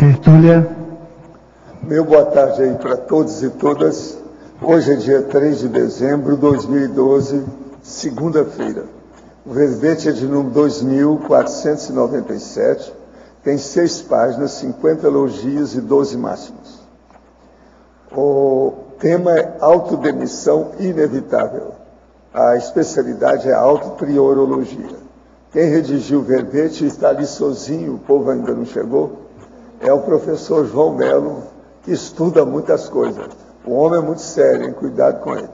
Tertúlia. Meu boa tarde aí para todos e todas. Hoje é dia 3 de dezembro de 2012, segunda-feira. O verbete é de número 2497, tem 6 páginas, 50 elogios e 12 máximos. O tema é autodemissão inevitável. A especialidade é a autopriorologia. Quem redigiu o verbete está ali sozinho, o povo ainda não chegou, é o professor João Melo, que estuda muitas coisas. O homem é muito sério, hein? Cuidado com ele.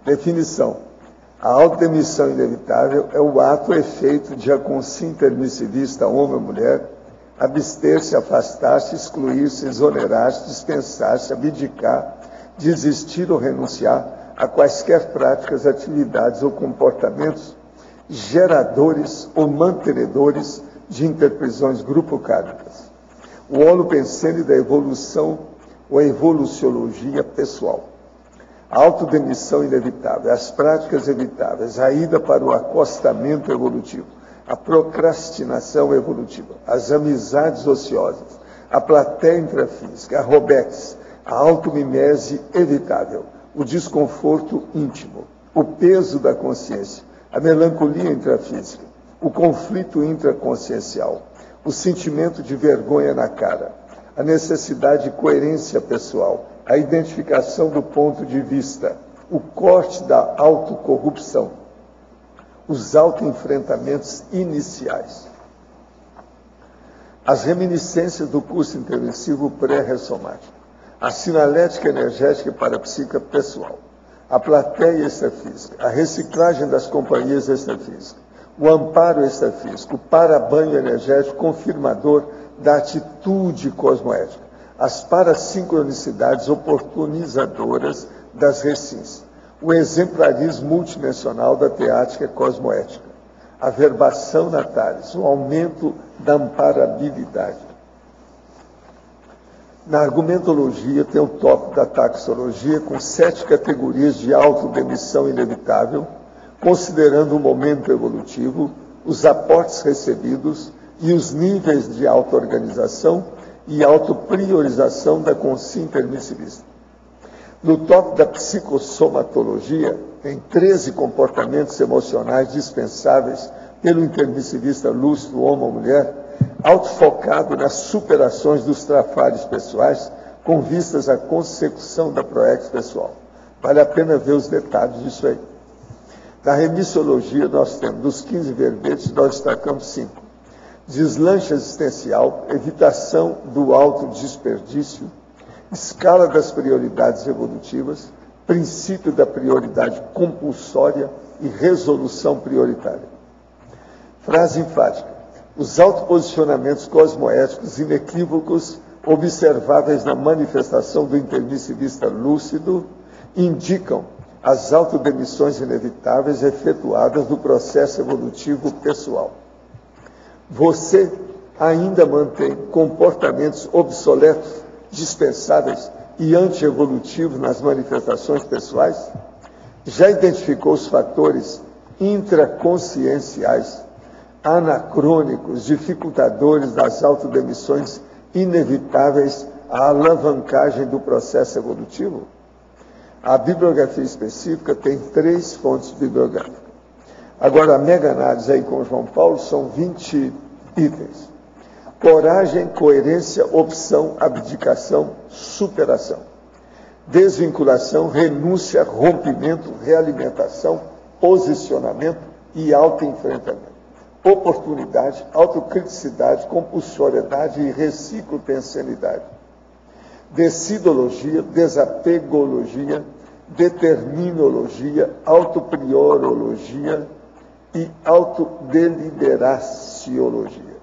Definição. A autodemissão inevitável é o ato ou efeito de a consciência intermissivista, homem ou mulher, abster-se, afastar-se, excluir-se, exonerar-se, dispensar-se, abdicar, desistir ou renunciar a quaisquer práticas, atividades ou comportamentos geradores ou mantenedores de interprisões grupocáricas. O holopensene da evolução ou a evoluciologia pessoal. A autodemissão inevitável, as práticas evitáveis, a ida para o acostamento evolutivo, a procrastinação evolutiva, as amizades ociosas, a plateia intrafísica, a robex, a automimese evitável, o desconforto íntimo, o peso da consciência, a melancolia intrafísica, o conflito intraconsciencial, o sentimento de vergonha na cara, a necessidade de coerência pessoal, a identificação do ponto de vista, o corte da autocorrupção, os autoenfrentamentos iniciais. As reminiscências do curso intermissivo pré-ressomático, a sinalética energética e parapsíquica pessoal, a plateia extrafísica, a reciclagem das companhias extrafísicas, o amparo extrafísico, o parabanho energético confirmador da atitude cosmoética, as parassincronicidades oportunizadoras das recins, o exemplarismo multidimensional da teática cosmoética, a verbação natalis, o aumento da amparabilidade. Na argumentologia tem o tópico da taxologia com 7 categorias de autodemissão inevitável, considerando o momento evolutivo, os aportes recebidos e os níveis de auto-organização e autopriorização da consciência intermissivista. No tópico da psicossomatologia, tem 13 comportamentos emocionais dispensáveis pelo intermissivista lúcido, homem ou mulher, autofocado nas superações dos trafares pessoais com vistas à consecução da proex pessoal. Vale a pena ver os detalhes disso aí. Na remissiologia, nós temos, dos 15 verbetes, nós destacamos 5. Deslanche existencial, evitação do autodesperdício, escala das prioridades evolutivas, princípio da prioridade compulsória e resolução prioritária. Frase enfática. Os autoposicionamentos cosmoéticos inequívocos observáveis na manifestação do intermissivista lúcido indicam as autodemissões inevitáveis efetuadas no processo evolutivo pessoal. Você ainda mantém comportamentos obsoletos, dispensáveis e antievolutivos nas manifestações pessoais? Já identificou os fatores intraconscienciais, anacrônicos, dificultadores das autodemissões inevitáveis à alavancagem do processo evolutivo? A bibliografia específica tem 3 fontes bibliográficas. Agora, a mega-análise aí com João Paulo são 20 itens. Coragem, coerência, opção, abdicação, superação. Desvinculação, renúncia, rompimento, realimentação, posicionamento e autoenfrentamento. Oportunidade, autocriticidade, compulsoriedade e reciclopensenidade. Decidologia, desapegologia, determinologia, autopriorologia e autodeliberaciologia.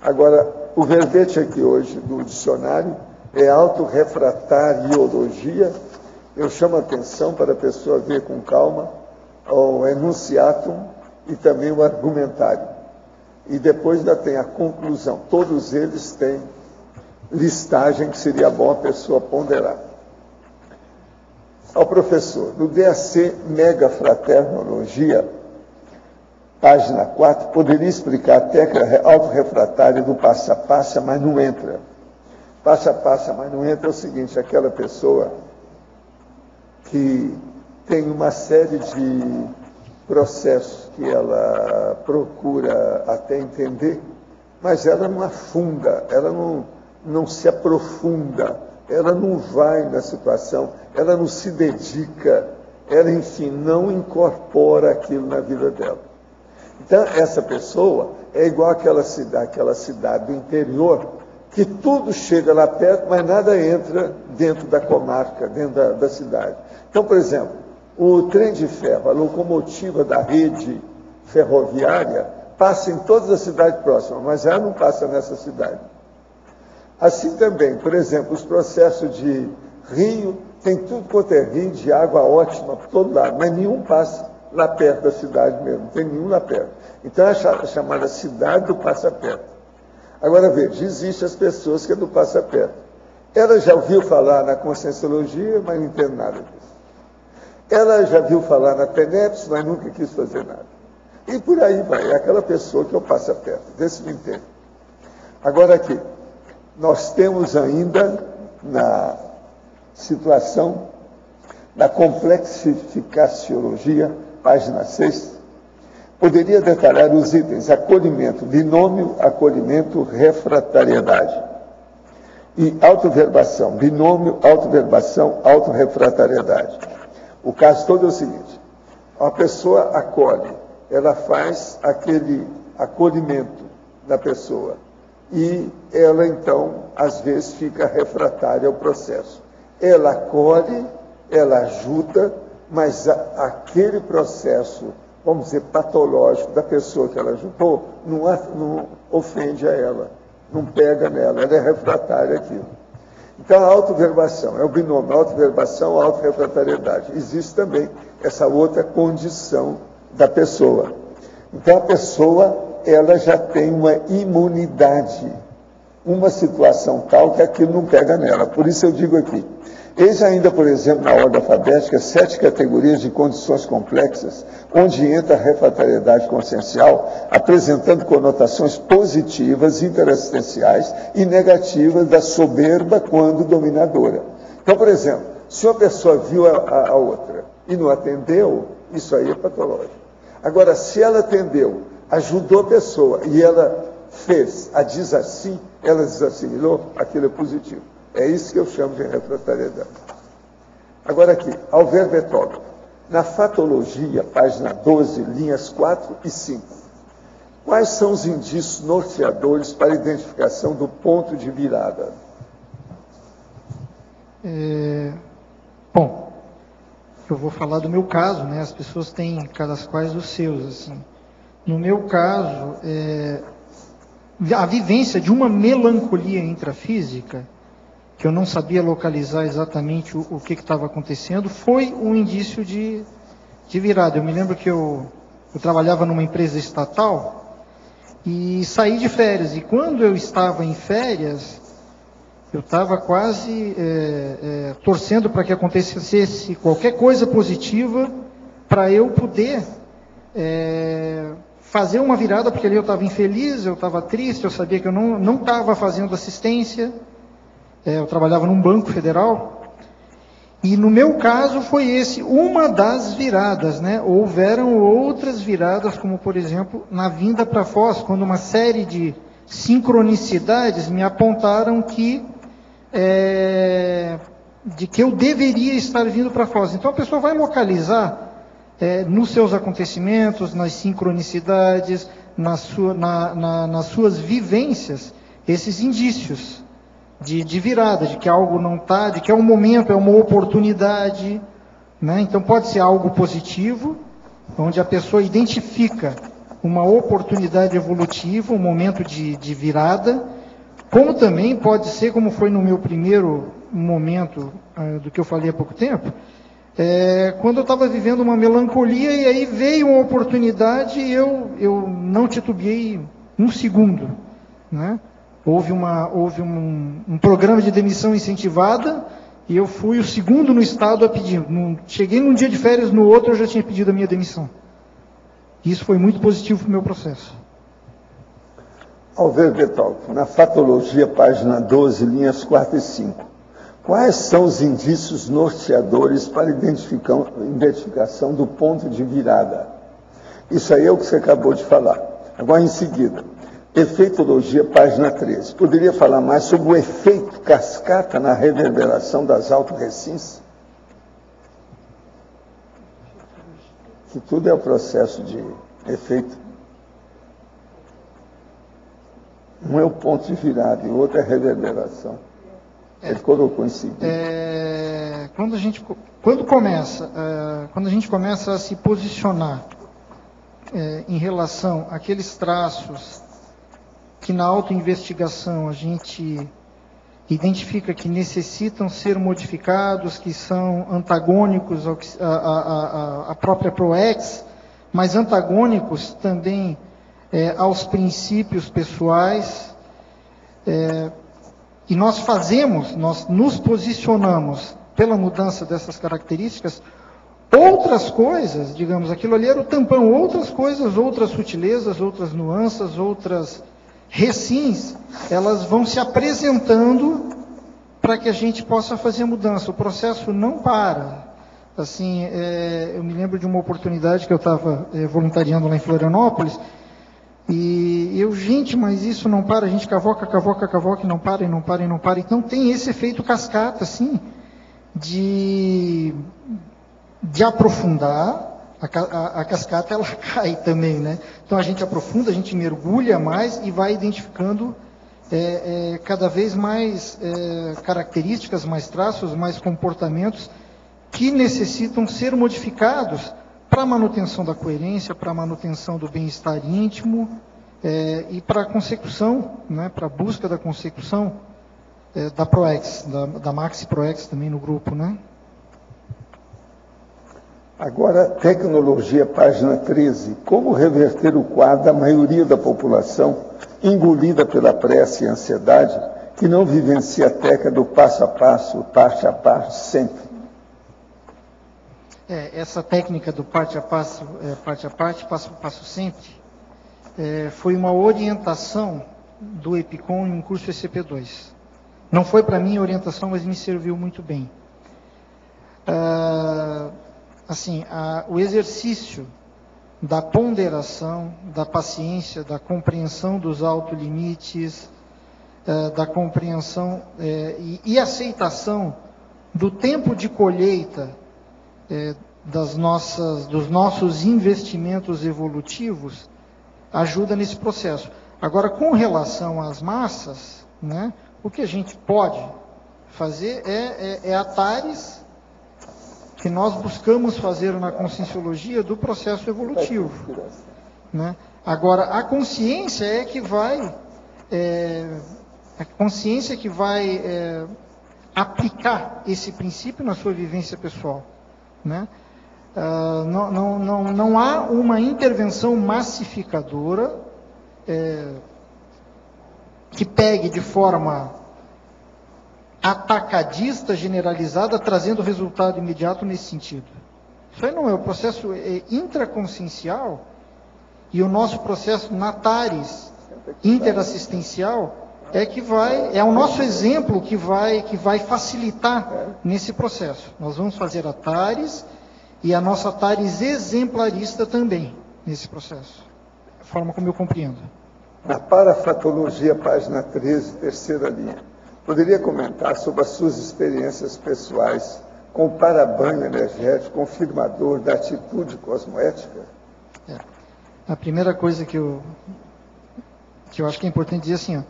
Agora, o verbete aqui hoje do dicionário é autorrefratariologia. Eu chamo a atenção para a pessoa ver com calma o enunciatum e também o argumentário. E depois ainda tem a conclusão. Todos eles têm listagem que seria bom a pessoa ponderar. Ao professor, no DAC Mega Fraternologia, página 4, poderia explicar a técnica autorrefratária do passo a passo, mas não entra. Passo a passo, mas não entra é o seguinte: aquela pessoa que tem uma série de processos que ela procura até entender, mas ela não afunda, ela não se aprofunda, ela não vai na situação, ela não se dedica, ela, enfim, não incorpora aquilo na vida dela. Então, essa pessoa é igual aquela cidade do interior, que tudo chega lá perto, mas nada entra dentro da comarca, dentro da cidade. Então, por exemplo, o trem de ferro, a locomotiva da rede ferroviária, passa em todas as cidades próximas, mas ela não passa nessa cidade. Assim também, por exemplo, os processos de rio, tem tudo quanto é rio, de água ótima por todo lado, mas nenhum passa lá perto da cidade mesmo, não tem nenhum lá perto. Então é chamada cidade do passa perto. Agora veja, existem as pessoas que é do passa perto. Ela já ouviu falar na Conscienciologia, mas não entende nada disso. Ela já viu falar na TENEPS, mas nunca quis fazer nada. E por aí vai, é aquela pessoa que eu passo perto, vê se me entende. Agora aqui, nós temos ainda na situação da complexificaciologia, página 6, poderia detalhar os itens acolhimento, binômio, acolhimento, refratariedade. E autoverbação, binômio, autoverbação, autorrefratariedade. O caso todo é o seguinte: a pessoa acolhe, ela faz aquele acolhimento da pessoa e ela, então, às vezes fica refratária ao processo. Ela acolhe, ela ajuda, mas aquele processo, vamos dizer, patológico da pessoa que ela ajudou, não ofende a ela, não pega nela, ela é refratária àquilo. Então, a autoverbação é o binômio, a autoverbação, a autorrefratariedade. Existe também essa outra condição da pessoa. Então, a pessoa, ela já tem uma imunidade, uma situação tal que aquilo não pega nela. Por isso eu digo aqui, eis ainda, por exemplo, na ordem alfabética, 7 categorias de condições complexas, onde entra a refratariedade consciencial, apresentando conotações positivas, interassistenciais e negativas da soberba quando dominadora. Então, por exemplo, se uma pessoa viu a outra e não atendeu, isso aí é patológico. Agora, se ela atendeu, ajudou a pessoa e ela fez a desassim, ela desassimilou, aquilo é positivo. É isso que eu chamo de refratariedade. Agora aqui, ao verbetógrafo. Na fatologia, página 12, linhas 4 e 5. Quais são os indícios norteadores para a identificação do ponto de virada? Bom, eu vou falar do meu caso, né? As pessoas têm cada quais os seus, assim. No meu caso, a vivência de uma melancolia intrafísica, que eu não sabia localizar exatamente o que estava acontecendo, foi um indício de virada. Eu me lembro que eu trabalhava numa empresa estatal e saí de férias. E quando eu estava em férias, eu estava quase torcendo para que acontecesse qualquer coisa positiva para eu poder fazer uma virada, porque ali eu estava infeliz, eu estava triste, eu sabia que eu não estava fazendo assistência. Eu trabalhava num banco federal, e no meu caso foi uma das viradas, né? Houveram outras viradas, como por exemplo, na vinda para Foz, quando uma série de sincronicidades me apontaram que eu deveria estar vindo para Foz. Então a pessoa vai localizar nos seus acontecimentos, nas sincronicidades, nas suas vivências, esses indícios de virada, de que algo não está, de que é um momento, é uma oportunidade, né? Então pode ser algo positivo, onde a pessoa identifica uma oportunidade evolutiva, um momento de virada, como também pode ser, como foi no meu primeiro momento, do que eu falei há pouco tempo, quando eu estava vivendo uma melancolia, e aí veio uma oportunidade e eu não titubeei um segundo, né? Houve um programa de demissão incentivada, e eu fui o segundo no estado a pedir. Cheguei num dia de férias, no outro eu já tinha pedido a minha demissão. Isso foi muito positivo para o meu processo. Alver Bertoldo, na Fatologia, página 12, linhas 4 e 5. Quais são os indícios norteadores para identificação do ponto de virada? Isso aí é o que você acabou de falar. Agora, em seguida, Efeitologia, página 13. Poderia falar mais sobre o efeito cascata na reverberação das autorrecins? Que tudo é o processo de efeito. Um é o ponto de virada e o outro é a reverberação. Ele colocou em seguida. Quando a gente começa a se posicionar em relação àqueles traços que na autoinvestigação a gente identifica que necessitam ser modificados, que são antagônicos à própria ProEx, mas antagônicos também aos princípios pessoais, e nós nos posicionamos pela mudança dessas características. Outras coisas, digamos, aquilo ali era o tampão, outras coisas, outras sutilezas, outras nuances, outras recins, elas vão se apresentando para que a gente possa fazer a mudança. O processo não para. Assim, eu me lembro de uma oportunidade que eu estava voluntariando lá em Florianópolis, e gente, mas isso não para, a gente cavoca, e não para, e não para, e não para. Então tem esse efeito cascata, assim, de aprofundar. A cascata, ela cai também, né? Então a gente aprofunda, a gente mergulha mais e vai identificando cada vez mais características, mais traços, mais comportamentos que necessitam ser modificados para a manutenção da coerência, para a manutenção do bem-estar íntimo e para a consecução, né, para a busca da consecução da ProEx, da Maxi ProEx também no grupo, né? Agora, Tecnologia, página 13. Como reverter o quadro da maioria da população engolida pela pressa e ansiedade que não vivencia a técnica do passo a passo, parte a parte, sempre? Essa técnica do parte a passo, passo a passo sempre, foi uma orientação do EPICOM em um curso ECP2. Não foi para mim a orientação, mas me serviu muito bem. O exercício da ponderação, da paciência, da compreensão dos autolimites, da compreensão e aceitação do tempo de colheita dos nossos investimentos evolutivos ajuda nesse processo. Agora, com relação às massas, né, o que a gente pode fazer é atares que nós buscamos fazer na conscienciologia do processo evolutivo, né? Agora, a consciência é que vai, aplicar esse princípio na sua vivência pessoal, né? Não há uma intervenção massificadora que pegue de forma atacadista, generalizada, trazendo resultado imediato nesse sentido. Isso aí não é. O processo intraconsciencial e o nosso processo natares interassistencial é o nosso exemplo que vai facilitar nesse processo. Nós vamos fazer atares e a nossa atares exemplarista também nesse processo. A forma como eu compreendo. Na Parafatologia, página 13, terceira linha. Poderia comentar sobre as suas experiências pessoais com o parabanho energético confirmador da atitude cosmoética? A primeira coisa que eu acho que é importante dizer assim,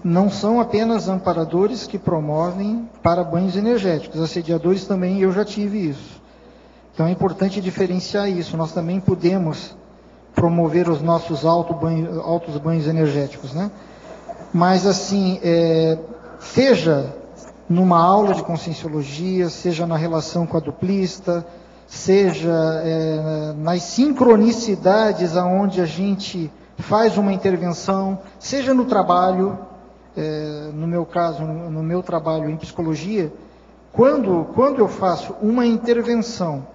não são apenas amparadores que promovem parabanhos energéticos, assediadores também, eu já tive isso. Então é importante diferenciar isso. Nós também podemos promover os nossos altos banhos energéticos, né? Mas assim, seja numa aula de conscienciologia, seja na relação com a duplista, seja nas sincronicidades aonde a gente faz uma intervenção, seja no trabalho, no meu caso, no meu trabalho em psicologia, quando eu faço uma intervenção,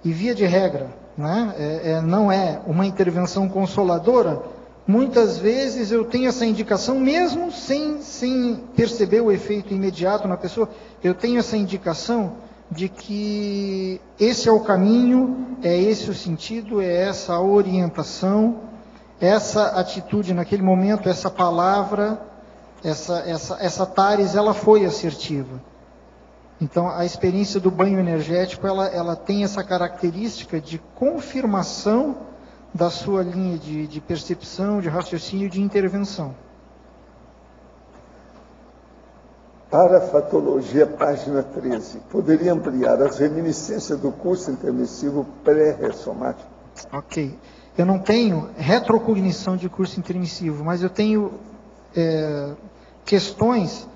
e via de regra, né? Não é uma intervenção consoladora, muitas vezes eu tenho essa indicação, mesmo sem perceber o efeito imediato na pessoa, eu tenho essa indicação de que esse é o caminho, é esse o sentido, é essa a orientação, essa atitude naquele momento, essa palavra, essa TARES, ela foi assertiva. Então, a experiência do banho energético, ela tem essa característica de confirmação da sua linha de percepção, de raciocínio, de intervenção. Parafatologia, página 13. Poderia ampliar as reminiscências do curso intermissivo pré-ressomático? Ok. Eu não tenho retrocognição de curso intermissivo, mas eu tenho questões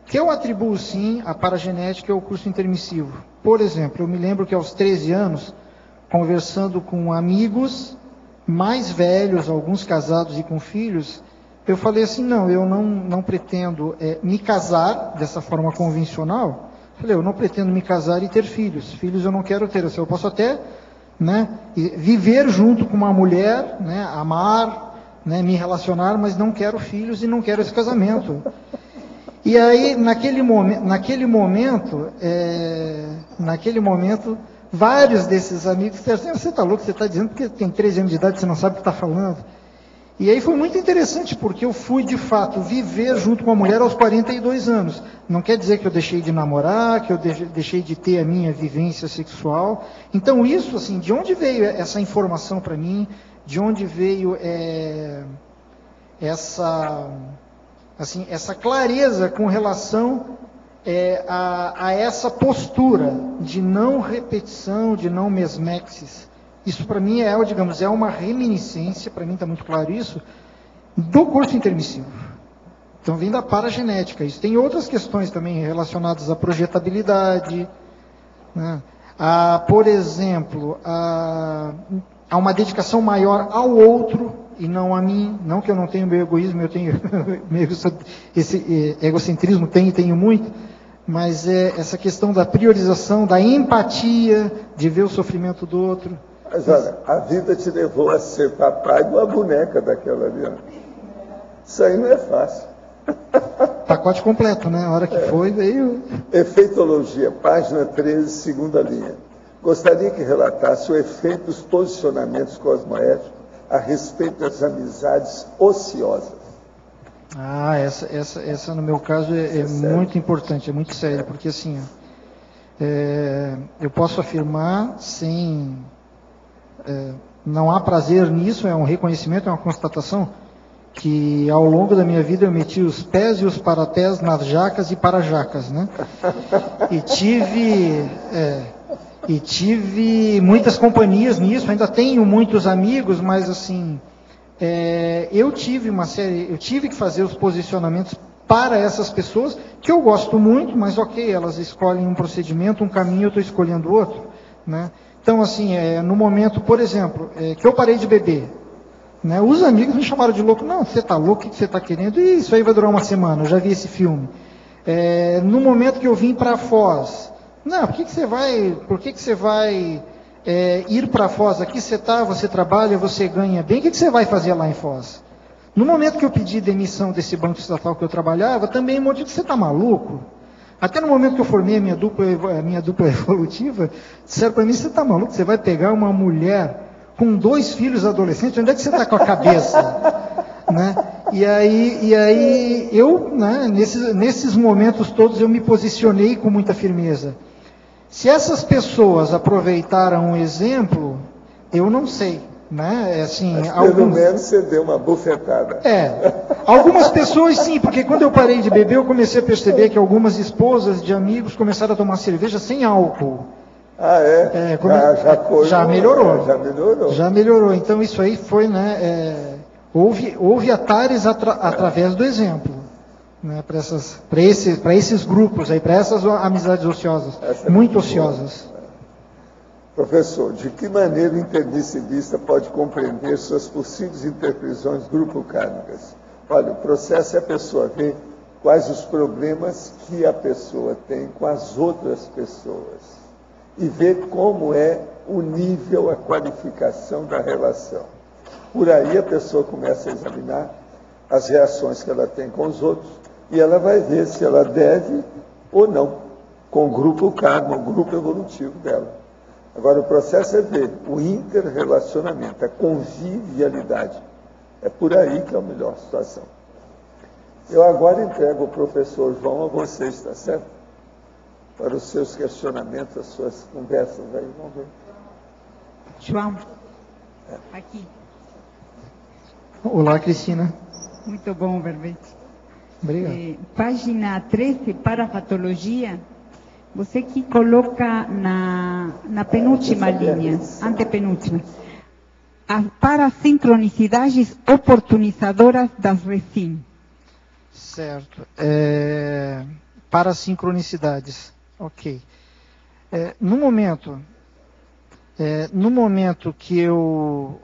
que eu atribuo, sim, à paragenética e ao curso intermissivo. Por exemplo, eu me lembro que aos 13 anos, conversando com amigos mais velhos, alguns casados e com filhos, eu falei assim, não, eu não pretendo me casar dessa forma convencional. Falei, eu não pretendo me casar e ter filhos. Filhos eu não quero ter. Eu posso até, né, viver junto com uma mulher, né, amar, né, me relacionar, mas não quero filhos e não quero esse casamento. E aí, naquele momento, vários desses amigos disseram assim, você está louco, você está dizendo porque tem 13 anos de idade, você não sabe o que está falando. E aí foi muito interessante, porque eu fui, de fato, viver junto com a mulher aos 42 anos. Não quer dizer que eu deixei de namorar, que eu deixei de ter a minha vivência sexual. Então isso, assim, de onde veio essa informação para mim? De onde veio essa clareza com relação a essa postura de não repetição, de não mesmexis? Isso para mim é uma reminiscência, para mim está muito claro isso, do curso intermissivo. Então vem da paragenética. Isso tem outras questões também relacionadas à projetabilidade, né? Por exemplo, a uma dedicação maior ao outro e não a mim. Não que eu não tenha meu egoísmo, eu tenho esse egocentrismo, tenho muito, mas essa questão da priorização, da empatia, de ver o sofrimento do outro. Mas olha, a vida te levou a ser papai de uma boneca daquela ali. Isso aí não é fácil. Pacote completo, né? A hora que foi, veio... Efeitologia, página 13, segunda linha. Gostaria que relatasse o efeito dos posicionamentos cosmoéticos a respeito das amizades ociosas. Essa no meu caso é muito importante, é muito sério, porque assim, eu posso afirmar sem... não há prazer nisso, é um reconhecimento, é uma constatação, que ao longo da minha vida eu meti os pés e os parapés nas jacas e para-jacas, né? E tive muitas companhias nisso, ainda tenho muitos amigos, mas assim, eu tive que fazer os posicionamentos para essas pessoas, que eu gosto muito, mas ok, elas escolhem um procedimento, um caminho, eu estou escolhendo outro, né? Então, assim, no momento, por exemplo, que eu parei de beber, né, os amigos me chamaram de louco. Não, você está louco, o que você está querendo? Isso aí vai durar uma semana, eu já vi esse filme. No momento que eu vim para Foz, não, por que você vai ir para Foz? Aqui você trabalha, você ganha bem, o que você vai fazer lá em Foz? No momento que eu pedi demissão desse banco estatal que eu trabalhava, também um monte de você está maluco? Até no momento que eu formei a minha dupla evolutiva, disseram para mim, você está maluco? Você vai pegar uma mulher com 2 filhos adolescentes, onde é que você está com a cabeça? Né? E aí eu, né, nesses momentos todos, eu me posicionei com muita firmeza. Se essas pessoas aproveitaram o exemplo, eu não sei. Né? Assim, mas pelo menos você deu uma bufetada. Algumas pessoas sim, porque quando eu parei de beber, eu comecei a perceber que algumas esposas de amigos começaram a tomar cerveja sem álcool. Já melhorou. Já melhorou. Então isso aí foi, né? Houve atares através do exemplo, né? Para esses grupos aí, para essas amizades ociosas, muito ociosas. Professor, de que maneira o intermissivista pode compreender suas possíveis interpretações grupo-kármicas? Olha, o processo é a pessoa ver quais os problemas que a pessoa tem com as outras pessoas e ver como é o nível, a qualificação da relação. Por aí a pessoa começa a examinar as reações que ela tem com os outros e ela vai ver se ela deve ou não com o grupo karma, o grupo evolutivo dela. Agora, o processo é ver o interrelacionamento, a convivialidade. É por aí que é a melhor situação. Eu agora entrego o professor João a vocês, está certo? Para os seus questionamentos, as suas conversas aí, vamos ver. João, aqui. Olá, Cristina. Muito bom, Verbete. Obrigado. Página 13, para patologia, você que coloca na penúltima linha, antepenúltima, as parasincronicidades oportunizadoras das RECIM. Certo. Parasincronicidades. Ok. No momento que eu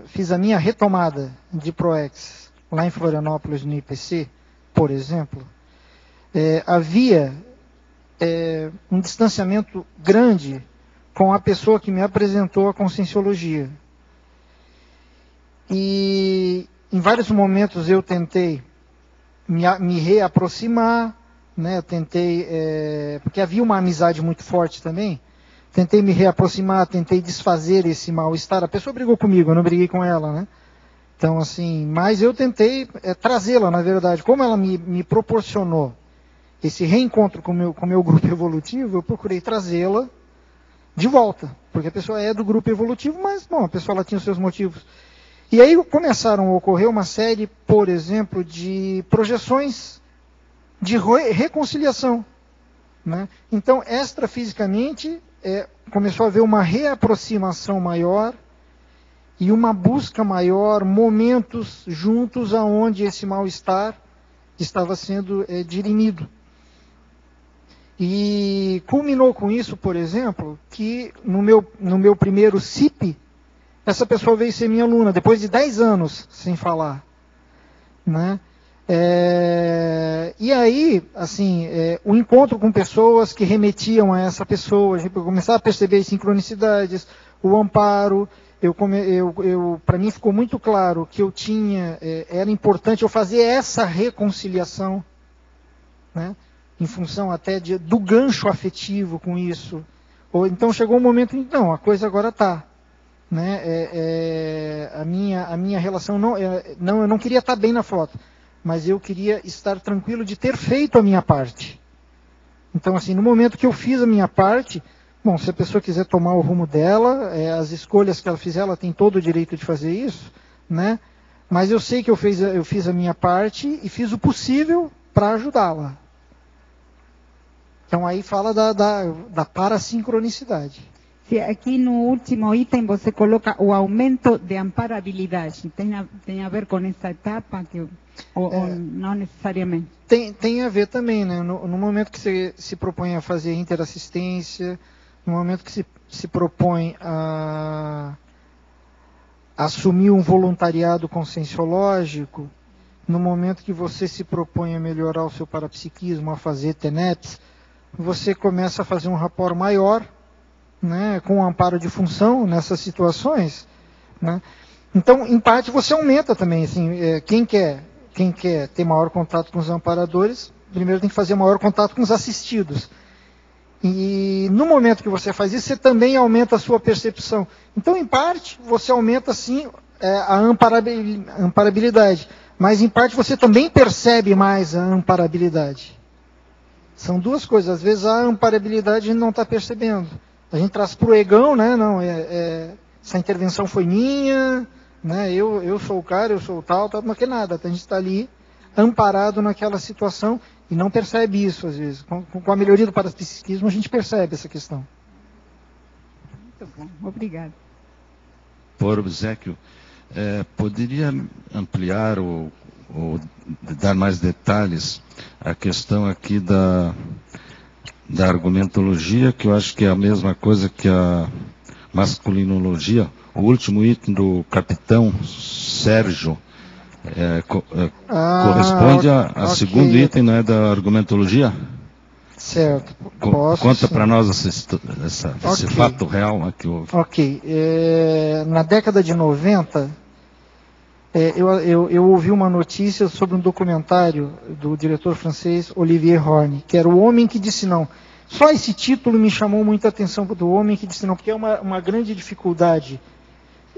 fiz a minha retomada de ProEx lá em Florianópolis, no IPC, por exemplo, havia um distanciamento grande com a pessoa que me apresentou a conscienciologia. E em vários momentos eu tentei me reaproximar, né? Eu tentei, porque havia uma amizade muito forte também, tentei me reaproximar, tentei desfazer esse mal-estar. A pessoa brigou comigo, eu não briguei com ela, né? Então, assim, mas eu tentei trazê-la, na verdade. Como ela me proporcionou esse reencontro com o meu grupo evolutivo, eu procurei trazê-la de volta, porque a pessoa é do grupo evolutivo, mas, bom, a pessoa ela tinha os seus motivos. E aí começaram a ocorrer uma série, por exemplo, de projeções de reconciliação, né? Então, extrafisicamente, começou a haver uma reaproximação maior e uma busca maior, momentos juntos aonde esse mal-estar estava sendo dirimido. E culminou com isso, por exemplo, que no meu primeiro CIP, essa pessoa veio ser minha aluna, depois de 10 anos sem falar, né? E aí, assim, o encontro com pessoas que remetiam a essa pessoa, a gente começava a perceber as sincronicidades, o amparo. Para mim ficou muito claro que era importante eu fazer essa reconciliação, né? Em função até do gancho afetivo com isso. Ou então chegou um momento em que não, a coisa agora está. Né? A minha relação, eu não queria estar bem na foto, mas eu queria estar tranquilo de ter feito a minha parte. Então, assim, no momento que eu fiz a minha parte, bom, se a pessoa quiser tomar o rumo dela, as escolhas que ela fizer, ela tem todo o direito de fazer isso, né? Mas eu sei que eu fiz a minha parte e fiz o possível para ajudá-la. Então aí fala da parasincronicidade. Sim, aqui no último item você coloca o aumento de amparabilidade. Tem a ver com essa etapa? Ou não necessariamente? Tem a ver também, né? No momento que você se propõe a fazer interassistência, no momento que se propõe a assumir um voluntariado conscienciológico, no momento que você se propõe a melhorar o seu parapsiquismo, a fazer TENEPS, você começa a fazer um rapport maior, né, com o amparo de função nessas situações, né? Então, em parte, você aumenta também. Assim, quem quer ter maior contato com os amparadores, primeiro tem que fazer maior contato com os assistidos. E no momento que você faz isso, você também aumenta a sua percepção. Então, em parte, você aumenta, sim, a amparabilidade. Mas, em parte, você também percebe mais a amparabilidade. São duas coisas. Às vezes, a amparabilidade a gente não está percebendo. A gente traz para o egão, né? Não, essa intervenção foi minha, né? Eu sou o cara, eu sou o tal, mas que nada. A gente está ali amparado naquela situação e não percebe isso, às vezes. Com a melhoria do parapsiquismo, a gente percebe essa questão. Muito bom, obrigado. Por obséquio, poderia ampliar ou dar mais detalhes a questão aqui da argumentologia, que eu acho que é a mesma coisa que a masculinologia. O último item do capitão Sérgio corresponde ao segundo item, não é, da argumentologia? Certo. Posso, Conta sim. para nós esse Ok. fato real que houve. Ok. Na década de 90, eu ouvi uma notícia sobre um documentário do diretor francês Olivier Horn, que era O Homem que Disse Não. Só esse título me chamou muita atenção, do Homem que Disse Não, porque é uma grande dificuldade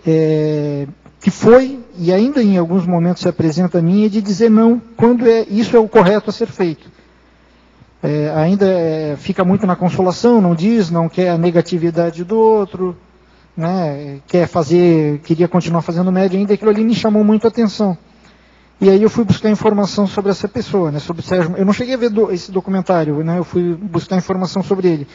que foi, e ainda em alguns momentos se apresenta a mim, é de dizer não, quando isso é o correto a ser feito. Fica muito na consolação, não diz, não quer a negatividade do outro, né, queria continuar fazendo média, ainda aquilo ali me chamou muito a atenção. E aí eu fui buscar informação sobre essa pessoa, né, sobre o Sérgio. Eu não cheguei a ver esse documentário, né, eu fui buscar informação sobre ele.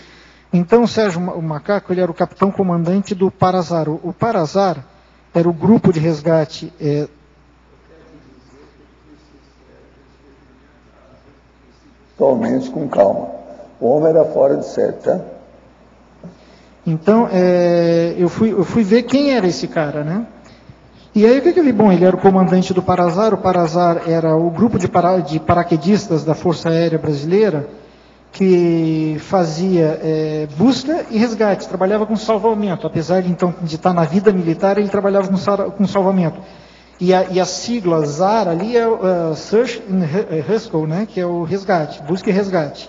Então o Sérgio Macaco, ele era o capitão comandante do Parazar. O Parazar era o grupo de resgate. Atualmente, com calma. O homem era fora de série, tá? Então, eu fui ver quem era esse cara, né? E aí o que eu vi? Bom, ele era o comandante do Parazar. O Parazar era o grupo de paraquedistas da Força Aérea Brasileira que fazia busca e resgate, trabalhava com salvamento. Apesar de estar na vida militar, ele trabalhava com salvamento. E a sigla ZAR ali é Search and Rescue, né, que é o resgate, busca e resgate.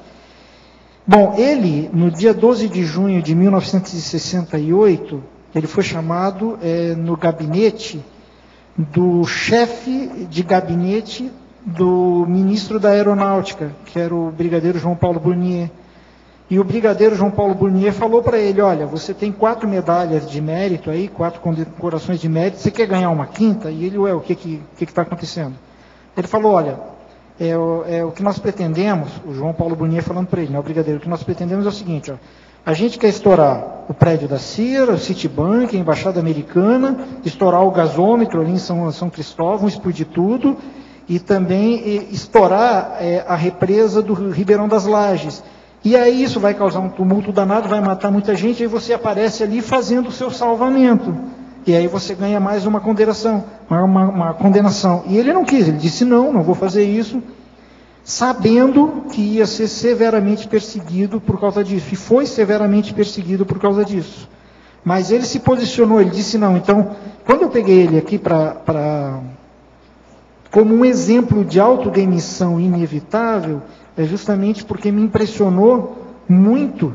Bom, ele, no dia 12 de junho de 1968, ele foi chamado no gabinete do chefe de gabinete do ministro da Aeronáutica, que era o brigadeiro João Paulo Burnier. E o brigadeiro João Paulo Burnier falou para ele, olha, você tem 4 medalhas de mérito aí, 4 condecorações de mérito, você quer ganhar uma quinta? E ele, o que está acontecendo? Ele falou, olha, o que nós pretendemos, o João Paulo Burnier falando para ele, né, o brigadeiro, o que nós pretendemos é o seguinte, ó, a gente quer estourar o prédio da CIR, o Citibank, a Embaixada Americana, estourar o gasômetro ali em São Cristóvão, explodir tudo, e também estourar a represa do Ribeirão das Lajes. E aí isso vai causar um tumulto danado, vai matar muita gente, aí você aparece ali fazendo o seu salvamento. E aí você ganha mais uma condenação, uma condenação. E ele não quis, ele disse não vou fazer isso, sabendo que ia ser severamente perseguido por causa disso. E foi severamente perseguido por causa disso. Mas ele se posicionou, ele disse não. Então, quando eu peguei ele aqui como um exemplo de autodemissão inevitável, é justamente porque me impressionou muito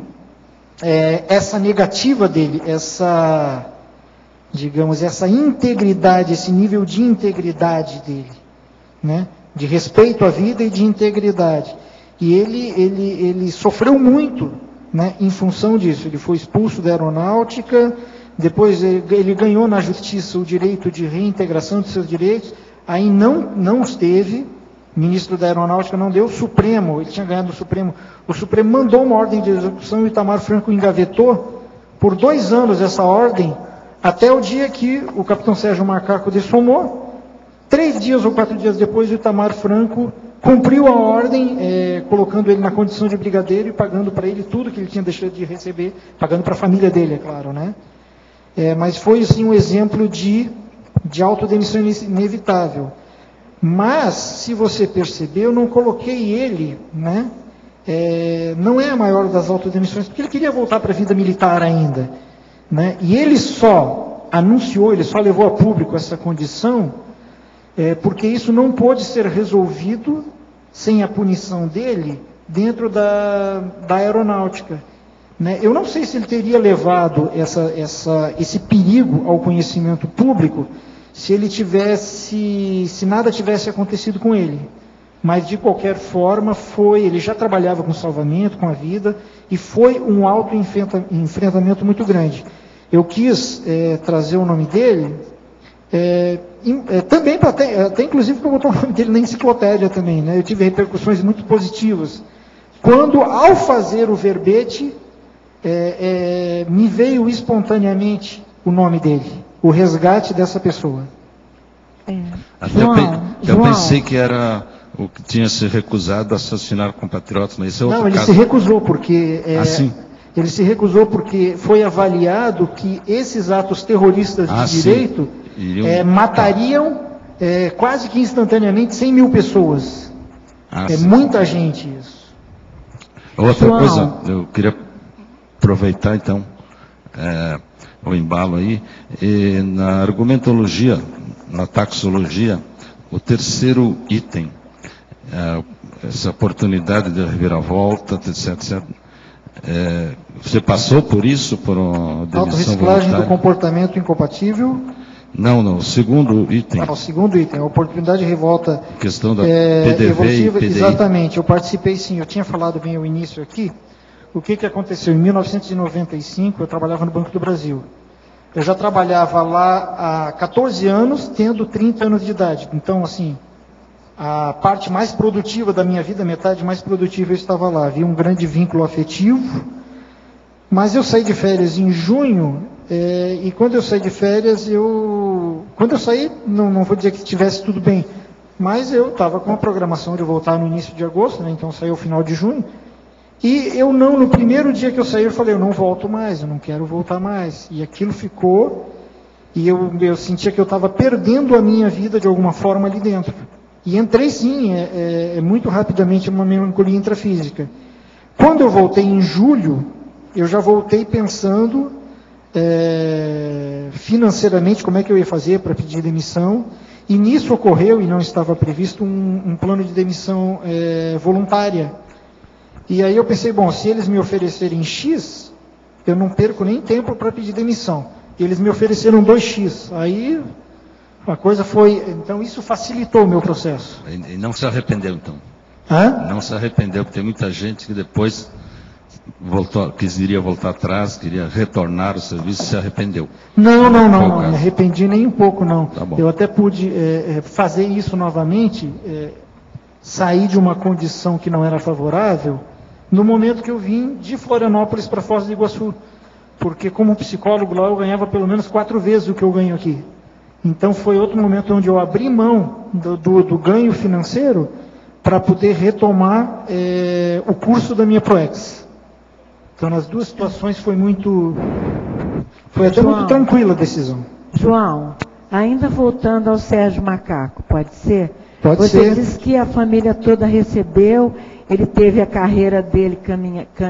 essa negativa dele, essa integridade, esse nível de integridade dele, né? De respeito à vida e de integridade. E ele sofreu muito, né, em função disso. Ele foi expulso da aeronáutica, depois ele ganhou na justiça o direito de reintegração de seus direitos, aí não esteve, o ministro da Aeronáutica não deu, o Supremo, ele tinha ganhado o Supremo mandou uma ordem de execução e o Itamar Franco engavetou por 2 anos essa ordem, até o dia que o capitão Sérgio Macaco dessomou. 3 dias ou 4 dias depois, o Itamar Franco cumpriu a ordem, colocando ele na condição de brigadeiro e pagando para ele tudo que ele tinha deixado de receber, pagando para a família dele, é claro, né? Mas foi, assim, um exemplo de autodemissão inevitável. Mas, se você perceber, eu não coloquei ele, né? Não é a maior das autodemissões, porque ele queria voltar para a vida militar ainda, né? E ele só anunciou, ele só levou a público essa condição, porque isso não pôde ser resolvido sem a punição dele dentro da aeronáutica, né? Eu não sei se ele teria levado esse perigo ao conhecimento público se nada tivesse acontecido com ele. Mas, de qualquer forma, ele já trabalhava com salvamento, com a vida, e foi um auto-enfrentamento muito grande. Eu quis trazer o nome dele, também, até inclusive, para botar o nome dele na enciclopédia também, né? Eu tive repercussões muito positivas. Quando, ao fazer o verbete, me veio espontaneamente o nome dele, o resgate dessa pessoa. Eu pensei que era o que tinha se recusado a assassinar compatriotas, mas esse é outro caso. Não, ele se recusou porque ele se recusou porque foi avaliado que esses atos terroristas de direito matariam quase que instantaneamente 100 mil pessoas. Muita gente isso. Outra João. coisa, eu queria aproveitar então o embalo aí, e na argumentologia, na taxologia, o terceiro item, essa oportunidade de reviravolta, etc. Você passou por isso, por uma demissão Autorreciclagem do voluntária? comportamento incompatível. Não, o segundo item. O segundo item, a oportunidade de revolta Questão da PDV evolutiva. e PDI. Exatamente, eu participei sim, eu tinha falado bem ao início aqui. O que aconteceu? Em 1995, eu trabalhava no Banco do Brasil. Eu já trabalhava lá há 14 anos, tendo 30 anos de idade. Então, assim, a parte mais produtiva da minha vida, a metade mais produtiva, eu estava lá. Havia um grande vínculo afetivo. Mas eu saí de férias em junho, e quando eu saí de férias, quando eu saí, não vou dizer que estivesse tudo bem, mas eu estava com a programação de voltar no início de agosto, né, então saí ao final de junho, e eu no primeiro dia que eu saí, eu falei, eu não volto mais, eu não quero voltar mais, e aquilo ficou, e eu sentia que eu estava perdendo a minha vida de alguma forma ali dentro, e entrei sim, muito rapidamente numa melancolia intrafísica. Quando eu voltei em julho, eu já voltei pensando financeiramente como é que eu ia fazer para pedir demissão, e nisso ocorreu, e não estava previsto, um plano de demissão voluntária. E aí eu pensei, bom, se eles me oferecerem X, eu não perco nem tempo para pedir demissão. E eles me ofereceram 2X. Aí a coisa foi... Então isso facilitou o meu processo. E não se arrependeu, então? Hã? Não se arrependeu, porque tem muita gente que depois queria voltar atrás, queria retornar ao serviço e se arrependeu. Não, me arrependi nem um pouco, não. Tá bom. Eu até pude fazer isso novamente, sair de uma condição que não era favorável, no momento que eu vim de Florianópolis para Foz do Iguaçu. Porque como psicólogo lá eu ganhava pelo menos 4 vezes o que eu ganho aqui. Então foi outro momento onde eu abri mão do ganho financeiro para poder retomar o curso da minha ProEx. Então nas duas situações foi até muito tranquila a decisão. João, ainda voltando ao Sérgio Macaco, pode ser? Pode Você ser. disse que a família toda recebeu, ele teve a carreira dele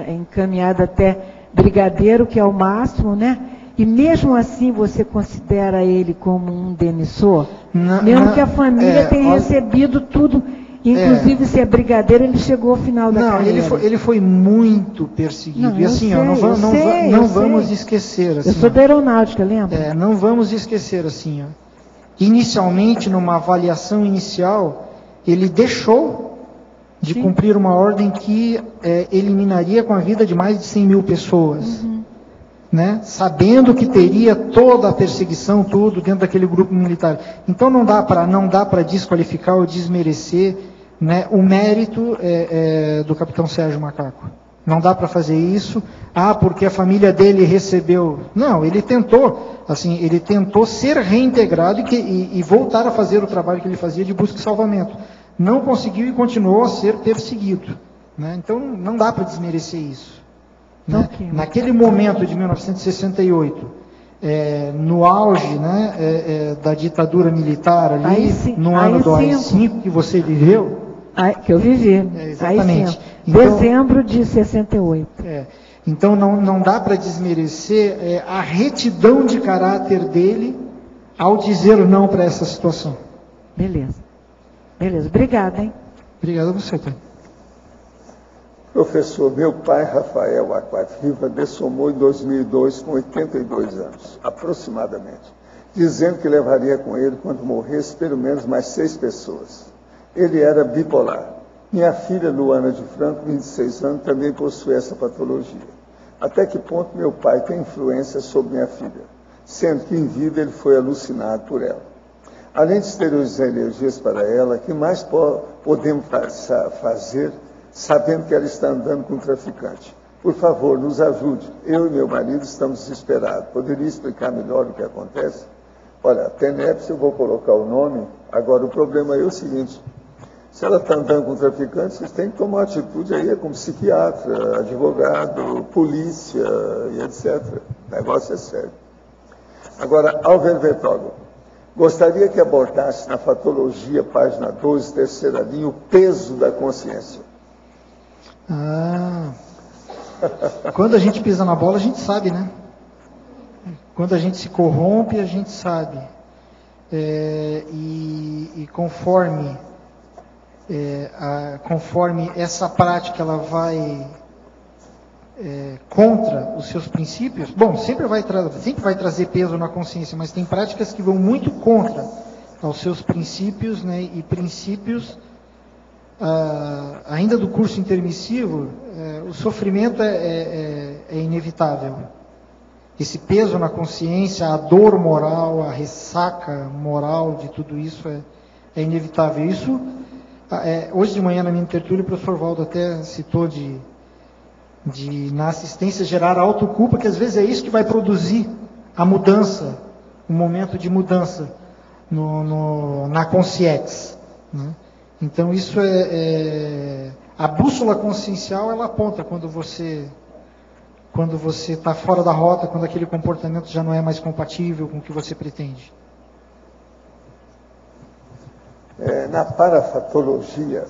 encaminhada até brigadeiro, que é o máximo, né? E mesmo assim você considera ele como um demissor? Mesmo que a família tenha recebido tudo, inclusive se é brigadeiro, ele chegou ao final da carreira. Não, ele foi muito perseguido. Não, E assim, eu vamos sei. esquecer. Assim, Eu sou da aeronáutica, lembra? não vamos esquecer assim. Inicialmente, numa avaliação inicial, ele deixou de cumprir uma ordem que eliminaria com a vida de mais de 100 mil pessoas. Né? Sabendo que teria toda a perseguição, tudo dentro daquele grupo militar. Então não dá para desqualificar ou desmerecer, né, o mérito do capitão Sérgio Macaco. Não dá para fazer isso, porque a família dele recebeu. Não, ele tentou ser reintegrado e voltar a fazer o trabalho que ele fazia de busca e salvamento. Não conseguiu e continuou a ser perseguido. Né? Então não dá para desmerecer isso. Né? Okay. Naquele momento de 1968, no auge, né, da ditadura militar ali, no ano do AI-5 que você viveu. Que eu vivi. Exatamente. Então, dezembro de 68. Então não dá para desmerecer a retidão de caráter dele ao dizer não para essa situação. Beleza. Obrigada, hein? Obrigado a você, pai. Professor, meu pai, Rafael Aquati Riva, dessomou em 2002 com 82 anos, aproximadamente, dizendo que levaria com ele, quando morresse, pelo menos mais 6 pessoas. Ele era bipolar. Minha filha, Luana de Franco, 26 anos, também possui essa patologia. Até que ponto meu pai tem influência sobre minha filha, sendo que em vida ele foi alucinado por ela. Além de esterilizar energias para ela, o que mais podemos fazer sabendo que ela está andando com um traficante? Por favor, nos ajude. Eu e meu marido estamos desesperados. Poderia explicar melhor o que acontece? Olha, a TENEPS, eu vou colocar o nome. Agora, o problema é o seguinte. Se ela está andando com um traficante, vocês têm que tomar atitude aí como psiquiatra, advogado, polícia e etc. O negócio é sério. Agora, Álvaro Vertógio, gostaria que abordasse na Fatologia, página 12, terceira linha, o peso da consciência. Ah, quando a gente pisa na bola, a gente sabe, né? Quando a gente se corrompe, a gente sabe. E conforme essa prática ela vai contra os seus princípios, bom, sempre vai trazer peso na consciência, mas tem práticas que vão muito contra aos seus princípios, né? E princípios ainda do curso intermissivo, o sofrimento é inevitável. Esse peso na consciência, a dor moral, a ressaca moral de tudo isso é inevitável. Isso, hoje de manhã na minha tertúlia, o professor Valdo até citou de na assistência gerar autoculpa, que às vezes é isso que vai produzir a mudança, um momento de mudança na consciência, né? Então isso a bússola consciencial, ela aponta quando você está fora da rota, quando aquele comportamento já não é mais compatível com o que você pretende. Na parafatologia,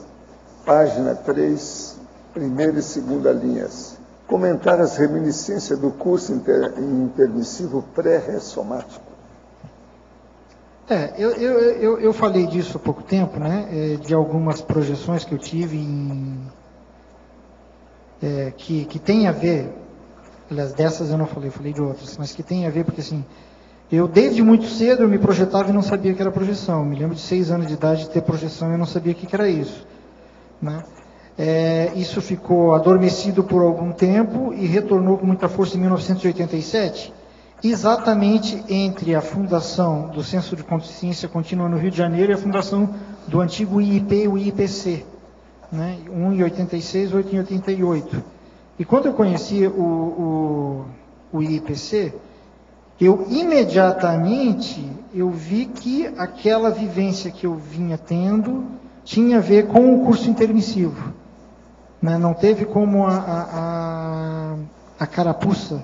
página 3, primeira e segunda linhas, comentar as reminiscências do curso intermissivo pré-ressomático. Eu falei disso há pouco tempo, né? De algumas projeções que eu tive que tem a ver. Aliás, dessas eu não falei de outras, mas que tem a ver porque, assim, eu desde muito cedo eu me projetava e não sabia que era projeção. Eu me lembro de 6 anos de idade de ter projeção e eu não sabia o que era isso, né? Isso ficou adormecido por algum tempo e retornou com muita força em 1987, exatamente entre a fundação do Centro de Consciência Contínua no Rio de Janeiro e a fundação do antigo IIP e o IIPC, né? Um em 86, outro em 88. E quando eu conheci o IIPC, eu imediatamente vi que aquela vivência que eu vinha tendo tinha a ver com o curso intermissivo, né? Não teve como a carapuça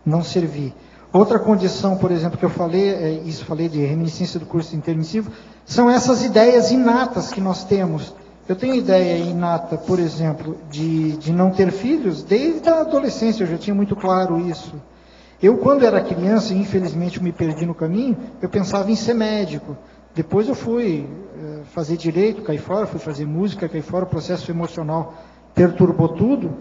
não servir. Outra condição, por exemplo, que eu falei, falei de reminiscência do curso intermissivo, são essas ideias inatas que nós temos. Eu tenho ideia inata, por exemplo, de não ter filhos desde a adolescência, eu já tinha muito claro isso. Eu, quando era criança, e infelizmente me perdi no caminho, eu pensava em ser médico. Depois eu fui fazer direito, caí fora, fui fazer música, caí fora, o processo emocional perturbou tudo,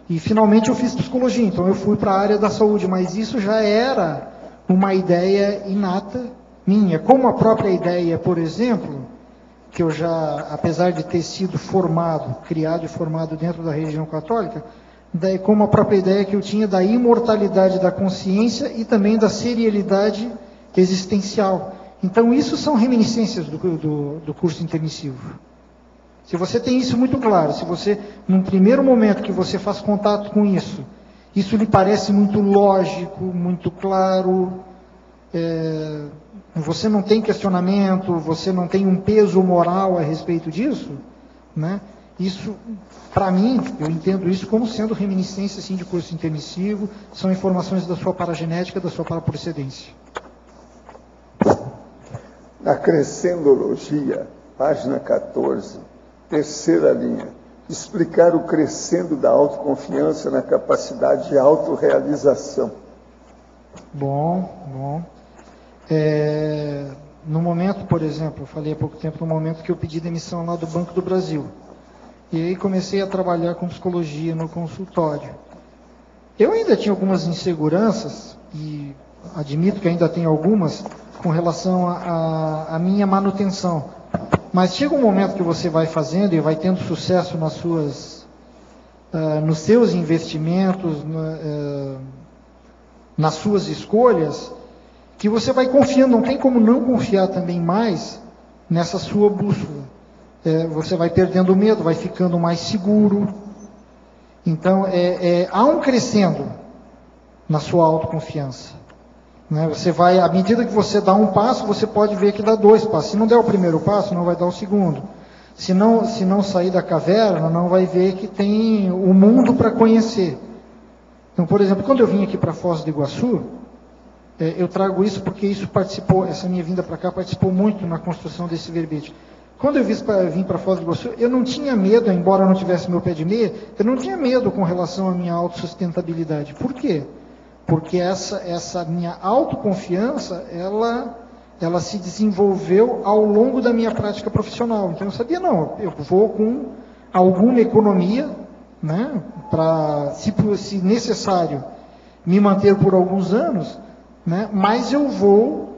e finalmente eu fiz psicologia, então eu fui para a área da saúde, mas isso já era uma ideia inata minha. Como a própria ideia, por exemplo, que eu já, apesar de ter sido criado e formado dentro da religião católica, daí como a própria ideia que eu tinha da imortalidade da consciência e também da serialidade existencial. Então isso são reminiscências do curso intermissivo. Se você tem isso muito claro, se você, num primeiro momento que você faz contato com isso lhe parece muito lógico, muito claro, você não tem questionamento, você não tem um peso moral a respeito disso, né? Isso, para mim, eu entendo isso como sendo reminiscência, assim, de curso intermissivo, são informações da sua paragenética, da sua paraprocedência. Na crescendologia, página 14, terceira linha, explicar o crescendo da autoconfiança na capacidade de autorrealização. Bom. No momento, por exemplo, eu falei há pouco tempo, no momento que eu pedi demissão lá do Banco do Brasil, e aí comecei a trabalhar com psicologia no consultório. Eu ainda tinha algumas inseguranças, e admito que ainda tenho algumas, com relação à minha manutenção. Mas chega um momento que você vai fazendo e vai tendo sucesso nos seus investimentos, nas suas escolhas, que você vai confiando, não tem como não confiar também mais nessa sua bússola. Você vai perdendo o medo, vai ficando mais seguro. Então, há um crescendo na sua autoconfiança, né? Você vai, à medida que você dá um passo, você pode ver que dá 2 passos. Se não der o primeiro passo, não vai dar o segundo. Se não sair da caverna, não vai ver que tem o mundo para conhecer. Então, por exemplo, quando eu vim aqui para Foz do Iguaçu, eu trago isso porque isso participou, essa minha vinda para cá participou muito na construção desse verbete. quando eu vim para Foz do Iguaçu, eu não tinha medo, embora eu não tivesse meu pé de meia, eu não tinha medo com relação à minha autossustentabilidade. Por quê? Porque essa minha autoconfiança, ela se desenvolveu ao longo da minha prática profissional. Então eu sabia, não, eu vou com alguma economia, né, para, se necessário, me manter por alguns anos, né, mas eu vou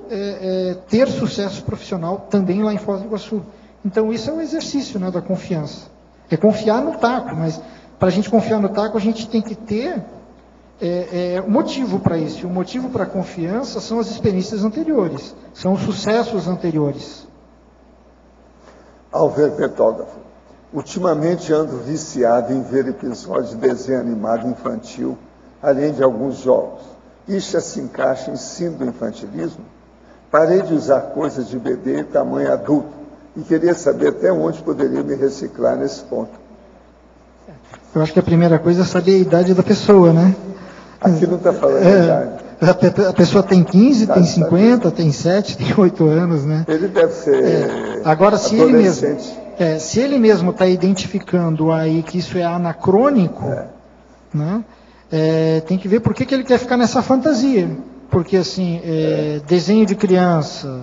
ter sucesso profissional também lá em Foz do Iguaçu. Então isso é um exercício, né, da confiança. É confiar no taco, mas para a gente confiar no taco, a gente tem que ter motivo para isso. E o motivo para a confiança são as experiências anteriores, são os sucessos anteriores. Ao verbetógrafo, ultimamente ando viciado em ver episódios de desenho animado infantil, além de alguns jogos. Isso se encaixa em síndrome do infantilismo? Parei de usar coisas de bebê em tamanho adulto e queria saber até onde poderia me reciclar nesse ponto. Eu acho que a primeira coisa é saber a idade da pessoa, né? Aqui não está falando a idade. A pessoa tem 15, tem 50, tem 7, tem 8 anos, né? Ele deve ser agora, se adolescente. Ele mesmo está identificando aí que isso é anacrônico, né? Tem que ver por que ele quer ficar nessa fantasia. Porque, assim, desenho de criança,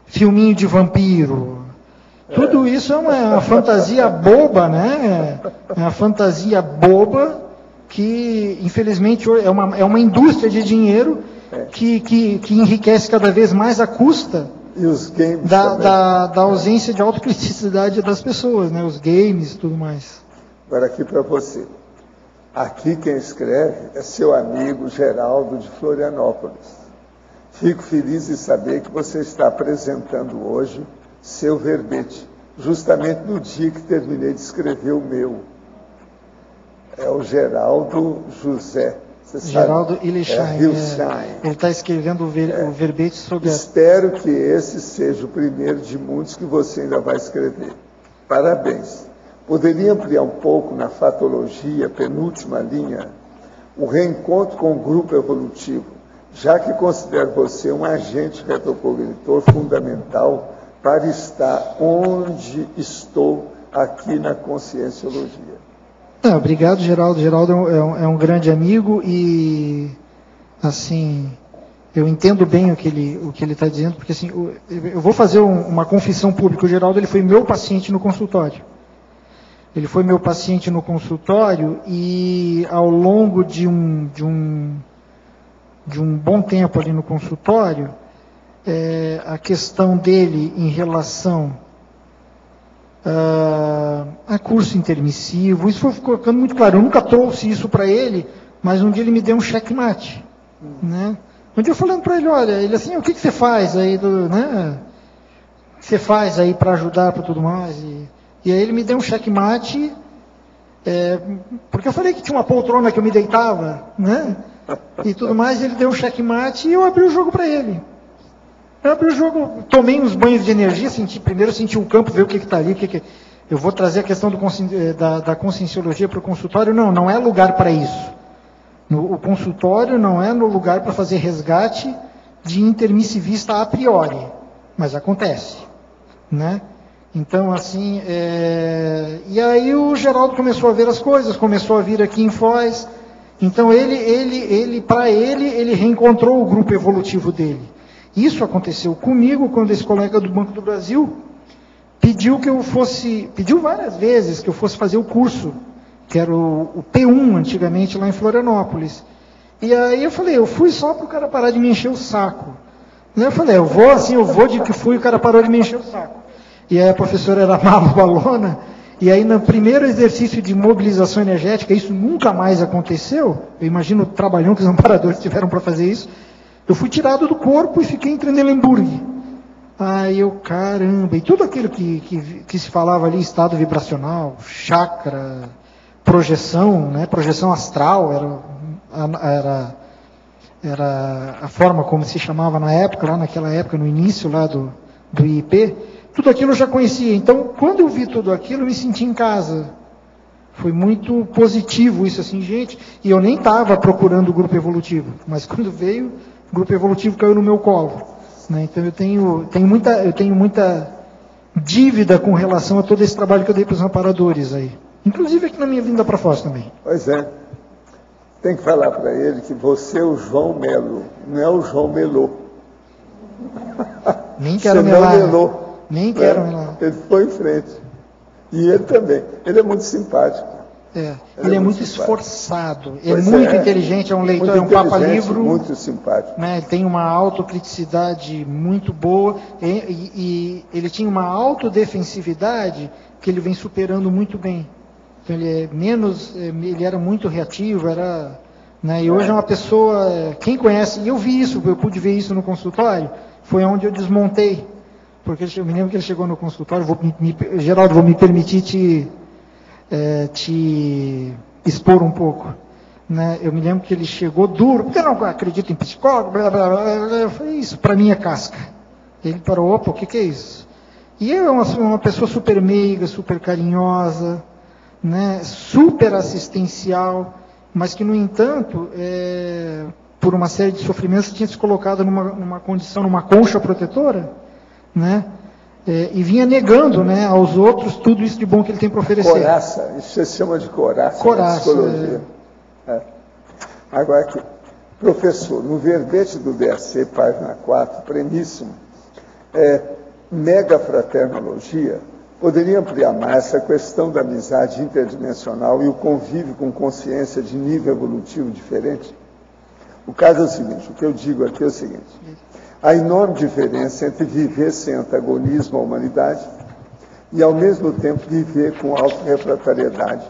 filminho de vampiro, tudo isso é uma fantasia boba, né? É uma fantasia boba que, infelizmente, é uma indústria de dinheiro que enriquece cada vez mais à custa e os games da ausência de autocriticidade das pessoas, né? Os games e tudo mais. Agora aqui para você. Aqui quem escreve é seu amigo Geraldo de Florianópolis. Fico feliz em saber que você está apresentando hoje seu verbete, justamente no dia que terminei de escrever o meu. É o Geraldo José. Geraldo Ilesheim. Ele está escrevendo o verbete sobre Espero que esse seja o primeiro de muitos que você ainda vai escrever. Parabéns. Poderia ampliar um pouco na fatologia, penúltima linha, o reencontro com o grupo evolutivo, já que considero você um agente retrocognitor fundamental para estar onde estou aqui na Conscienciologia. Obrigado, Geraldo. Geraldo é um grande amigo e, assim, eu entendo bem o que ele está dizendo, porque, assim, eu vou fazer uma confissão pública. O Geraldo, ele foi meu paciente no consultório. Ele foi meu paciente no consultório e, ao longo de um bom tempo ali no consultório, a questão dele em relação a curso intermissivo, isso foi ficando muito claro. Eu nunca trouxe isso para ele, mas um dia ele me deu um checkmate, né? Um dia eu falando para ele, olha, ele assim, o que você faz aí, né? O que você faz aí para ajudar, para tudo mais? E aí ele me deu um checkmate, porque eu falei que tinha uma poltrona que eu me deitava, né? E tudo mais, ele deu um checkmate e eu abri o jogo para ele. Eu abri o jogo, tomei uns banhos de energia, primeiro senti o campo, ver o que está ali, eu vou trazer a questão da conscienciologia para o consultório. Não é lugar para isso. O consultório não é no lugar para fazer resgate de intermissivista a priori, mas acontece, né? Então, assim, e aí o Geraldo começou a ver as coisas, começou a vir aqui em Foz. Então, ele reencontrou o grupo evolutivo dele. Isso aconteceu comigo quando esse colega do Banco do Brasil pediu várias vezes que eu fosse fazer o curso, que era o P1 antigamente lá em Florianópolis. E aí eu fui só para o cara parar de me encher o saco. Eu falei, eu vou de que fui, o cara parou de me encher o saco. E aí a professora era Malu Balona, e aí no primeiro exercício de mobilização energética, isso nunca mais aconteceu, eu imagino o trabalhão que os amparadores tiveram para fazer isso, eu fui tirado do corpo e fiquei em Trendelenburg. Aí caramba, e tudo aquilo que se falava ali, estado vibracional, chakra, projeção, né, projeção astral, era a forma como se chamava naquela época, no início lá do IIP, tudo aquilo eu já conhecia. Então, quando eu vi tudo aquilo, eu me senti em casa. Foi muito positivo isso, assim, gente. E eu nem estava procurando o grupo evolutivo, mas quando veio, o grupo evolutivo caiu no meu colo, né? Então eu tenho muita dívida com relação a todo esse trabalho que eu dei para os amparadores aí. Inclusive aqui na minha vinda para Foz também. Pois é. Tem que falar para ele que você é o João Melo, não é o João Melô. Nem quero você melar. Não melou, Nem quero melar. Ele foi em frente. E ele também. Ele é muito simpático. Ele é muito esforçado, é Pois muito inteligente, é um leitor, é um papa-livro. Muito simpático. Né, ele tem uma autocriticidade muito boa e ele tinha uma autodefensividade que ele vem superando muito bem. Então ele era muito reativo, né, e hoje é uma pessoa, quem conhece, e eu vi isso, eu pude ver isso no consultório, foi onde eu desmontei, porque eu me lembro que ele chegou no consultório, Geraldo, vou me permitir te expor um pouco. Né? Eu me lembro que ele chegou duro, porque eu não acredito em psicólogo, blá, blá, blá, blá. Eu falei, isso para mim é casca. Ele parou, opa, o que é isso? E eu, uma pessoa super meiga, super carinhosa, né? Super assistencial, mas que, no entanto, por uma série de sofrimentos, tinha se colocado numa condição, numa concha protetora, né? E vinha negando, né, aos outros tudo isso de bom que ele tem para oferecer. Coraça, isso se chama de coraça. Coraça, psicologia. Agora aqui, professor, no verbete do DAC, página 4, premissimo, megafraternologia, poderia ampliar mais essa questão da amizade interdimensional e o convívio com consciência de nível evolutivo diferente? O caso é o seguinte, o que eu digo aqui é o seguinte: a enorme diferença entre viver sem antagonismo à humanidade e, ao mesmo tempo, viver com autorrefratariedade,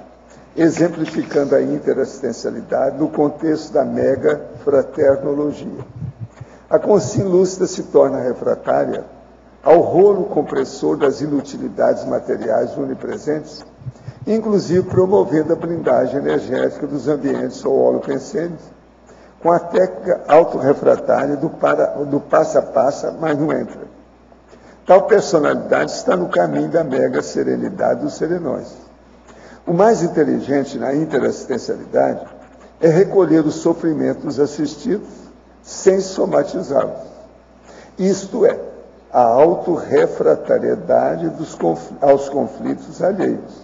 exemplificando a interassistencialidade no contexto da mega-fraternologia. A consciência lúcida se torna refratária ao rolo compressor das inutilidades materiais onipresentes, inclusive promovendo a blindagem energética dos ambientes ou holopensênicos, com a técnica autorrefratária do passo a passo, mas não entra. Tal personalidade está no caminho da mega-serenidade dos serenões. O mais inteligente na interassistencialidade é recolher os sofrimentos dos assistidos sem somatizá-los. Isto é, a autorrefratariedade aos conflitos alheios.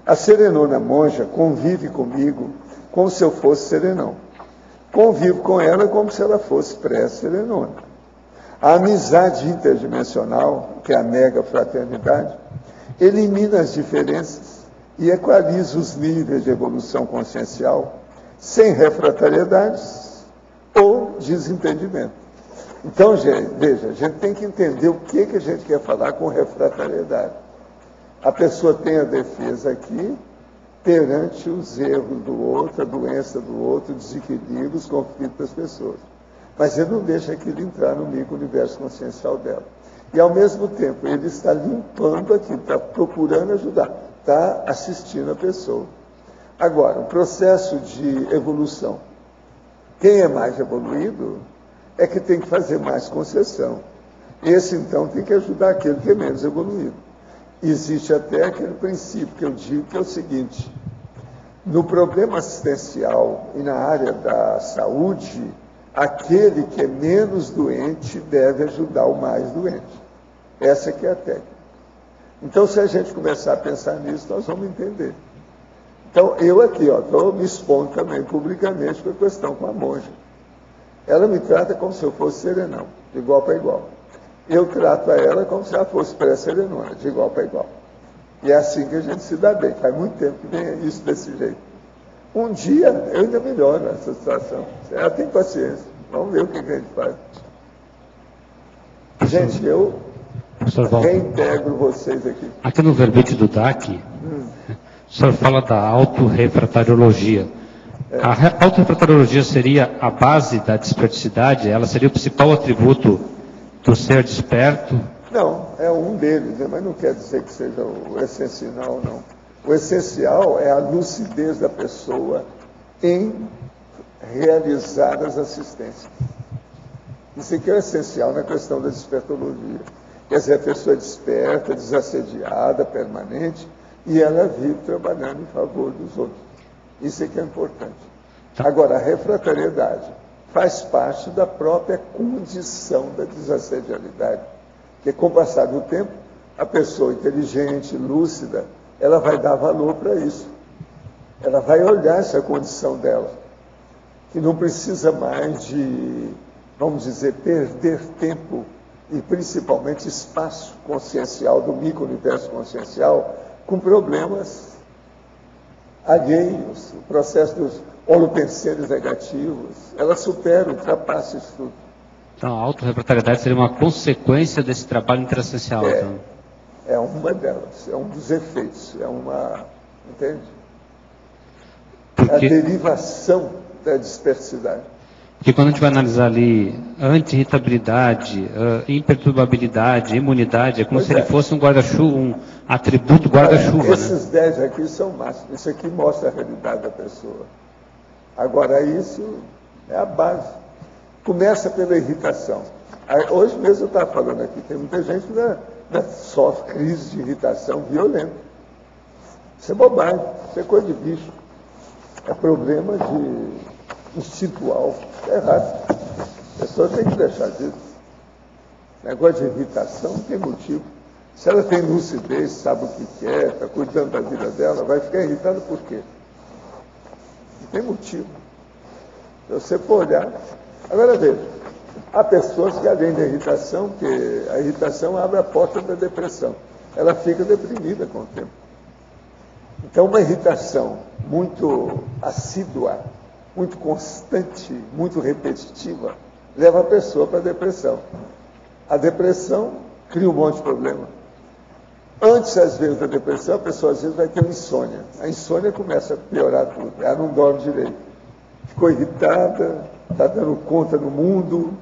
A serenona monja convive comigo como se eu fosse serenão. Convivo com ela como se ela fosse pré-serenona. A amizade interdimensional, que é a mega-fraternidade, elimina as diferenças e equaliza os níveis de evolução consciencial sem refratariedades ou desentendimento. Então, gente, veja, a gente tem que entender o que a gente quer falar com refratariedade. A pessoa tem a defesa aqui perante os erros do outro, a doença do outro, o desequilíbrio, os conflitos das pessoas. Mas ele não deixa aquilo entrar no micro-universo consciencial dela. E, ao mesmo tempo, ele está limpando aquilo, está procurando ajudar, está assistindo a pessoa. Agora, o processo de evolução. Quem é mais evoluído é que tem que fazer mais concessão. Esse, então, tem que ajudar aquele que é menos evoluído. Existe até aquele princípio que eu digo, que é o seguinte: no problema assistencial e na área da saúde, aquele que é menos doente deve ajudar o mais doente. Essa que é a técnica. Então, se a gente começar a pensar nisso, nós vamos entender. Então, eu aqui, estou me expondo também publicamente com a questão com a monja. Ela me trata como se eu fosse serenão, de igual para igual. Eu trato a ela como se ela fosse pré-serenona, de igual para igual. E é assim que a gente se dá bem. Faz muito tempo que vem isso desse jeito. Um dia eu ainda melhoro essa situação. Ela tem paciência. Vamos ver o que a gente faz. Gente, eu reintegro vocês aqui. Aqui no verbete do DAC, o senhor fala da autorrefratariologia. A autorrefratariologia seria a base da desperticidade? Ela seria o principal atributo do ser desperto? Não, é um deles, mas não quer dizer que seja o essencial, não. O essencial é a lucidez da pessoa em realizar as assistências. Isso aqui é o essencial na questão da despertologia. Quer dizer, a pessoa é desperta, desassediada, permanente, e ela vive trabalhando em favor dos outros. Isso aqui é importante. Agora, a refratariedade faz parte da própria condição da desassedialidade, que com o passar do tempo, A pessoa inteligente, lúcida, ela vai dar valor para isso. Ela vai olhar essa condição dela, que não precisa mais de, vamos dizer, perder tempo e principalmente espaço consciencial, do micro-universo consciencial, com problemas alheios, o processo dos holopensênios negativos. Ela supera, ultrapassa isso tudo. Então, a autorrefratariedade seria uma consequência desse trabalho intrassencial. Então. É uma delas, é um dos efeitos, é uma, entende? Porque, a derivação da dispersidade. Porque quando a gente vai analisar ali anti-irritabilidade, imperturbabilidade, imunidade, é como se ele fosse um guarda-chuva, um atributo guarda-chuva. Esses 10 aqui são máximos, isso aqui mostra a realidade da pessoa. Agora, isso é a base. Começa pela irritação. Hoje mesmo eu estava falando aqui, tem muita gente que sofre crise de irritação violenta. Isso é bobagem, isso é coisa de bicho. É problema instintual. É errado. A pessoa tem que deixar disso. Negócio de irritação não tem motivo. Se ela tem lucidez, sabe o que quer, está cuidando da vida dela, vai ficar irritada por quê? Não tem motivo. Se você for olhar. Agora veja, há pessoas que além da irritação, que a irritação abre a porta da depressão. Ela fica deprimida com o tempo. Então, uma irritação muito assídua, muito constante, muito repetitiva, leva a pessoa para a depressão. A depressão cria um monte de problema. Antes, às vezes, da depressão, a pessoa às vezes vai ter uma insônia. A insônia começa a piorar tudo. Ela não dorme direito. Ficou irritada, está dando conta no mundo.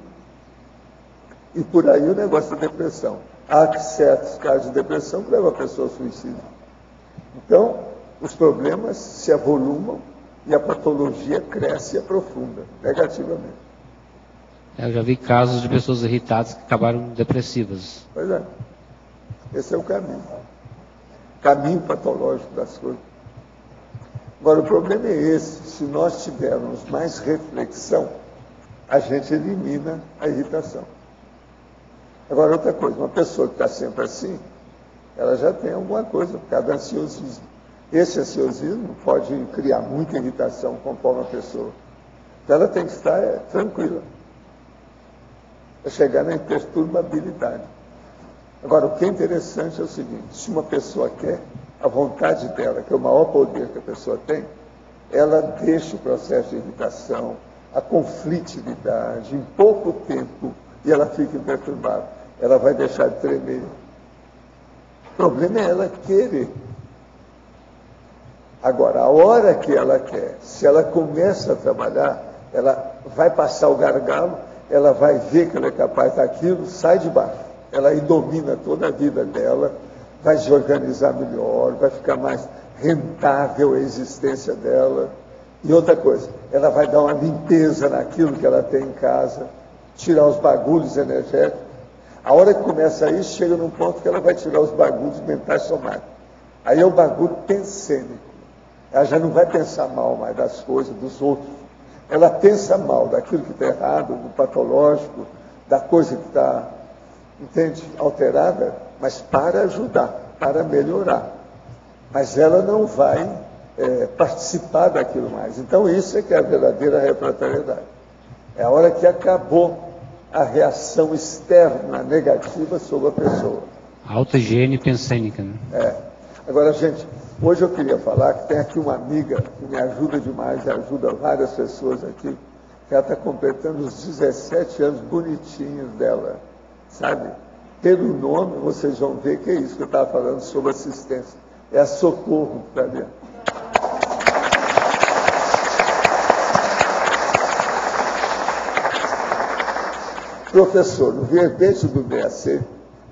E por aí o negócio da depressão. Há certos casos de depressão que levam a pessoa ao suicídio. Então, os problemas se avolumam e a patologia cresce e aprofunda, negativamente. Eu já vi casos de pessoas irritadas que acabaram depressivas. Pois é. Esse é o caminho. Caminho patológico das coisas. Agora, o problema é esse. Se nós tivermos mais reflexão, a gente elimina a irritação. Agora, outra coisa, uma pessoa que está sempre assim, ela já tem alguma coisa por causa do ansiosismo. Esse ansiosismo pode criar muita irritação conforme a pessoa. Então, ela tem que estar tranquila. Para chegar na imperturbabilidade. Agora, o que é interessante é o seguinte, se uma pessoa quer, a vontade dela, que é o maior poder que a pessoa tem, ela deixa o processo de irritação, a conflitividade, em pouco tempo, e ela fica imperturbável. Ela vai deixar de tremer. O problema é ela querer. Agora, a hora que ela quer, se ela começa a trabalhar, ela vai passar o gargalo, ela vai ver que ela é capaz daquilo, sai de baixo. Ela aí domina toda a vida dela, vai se organizar melhor, vai ficar mais rentável a existência dela. E outra coisa, ela vai dar uma limpeza naquilo que ela tem em casa, tirar os bagulhos energéticos. A hora que começa isso, chega num ponto que ela vai tirar os bagulhos mentais somáticos. Aí é o bagulho pensênico. Ela já não vai pensar mal mais das coisas, dos outros. Ela pensa mal daquilo que está errado, do patológico, da coisa que está, entende, alterada, mas para ajudar, para melhorar. Mas ela não vai participar daquilo mais. Então isso é que é a verdadeira refratariedade. É a hora que acabou a reação externa negativa sobre a pessoa. Autohigiene pensênica, né? Agora, gente, hoje eu queria falar que tem aqui uma amiga que me ajuda demais, e ajuda várias pessoas aqui, que ela está completando os 17 anos bonitinhos dela, sabe? Pelo nome, vocês vão ver que é isso que eu estava falando sobre assistência. É a Socorro que está dentro. Professor, no verbete do BAC,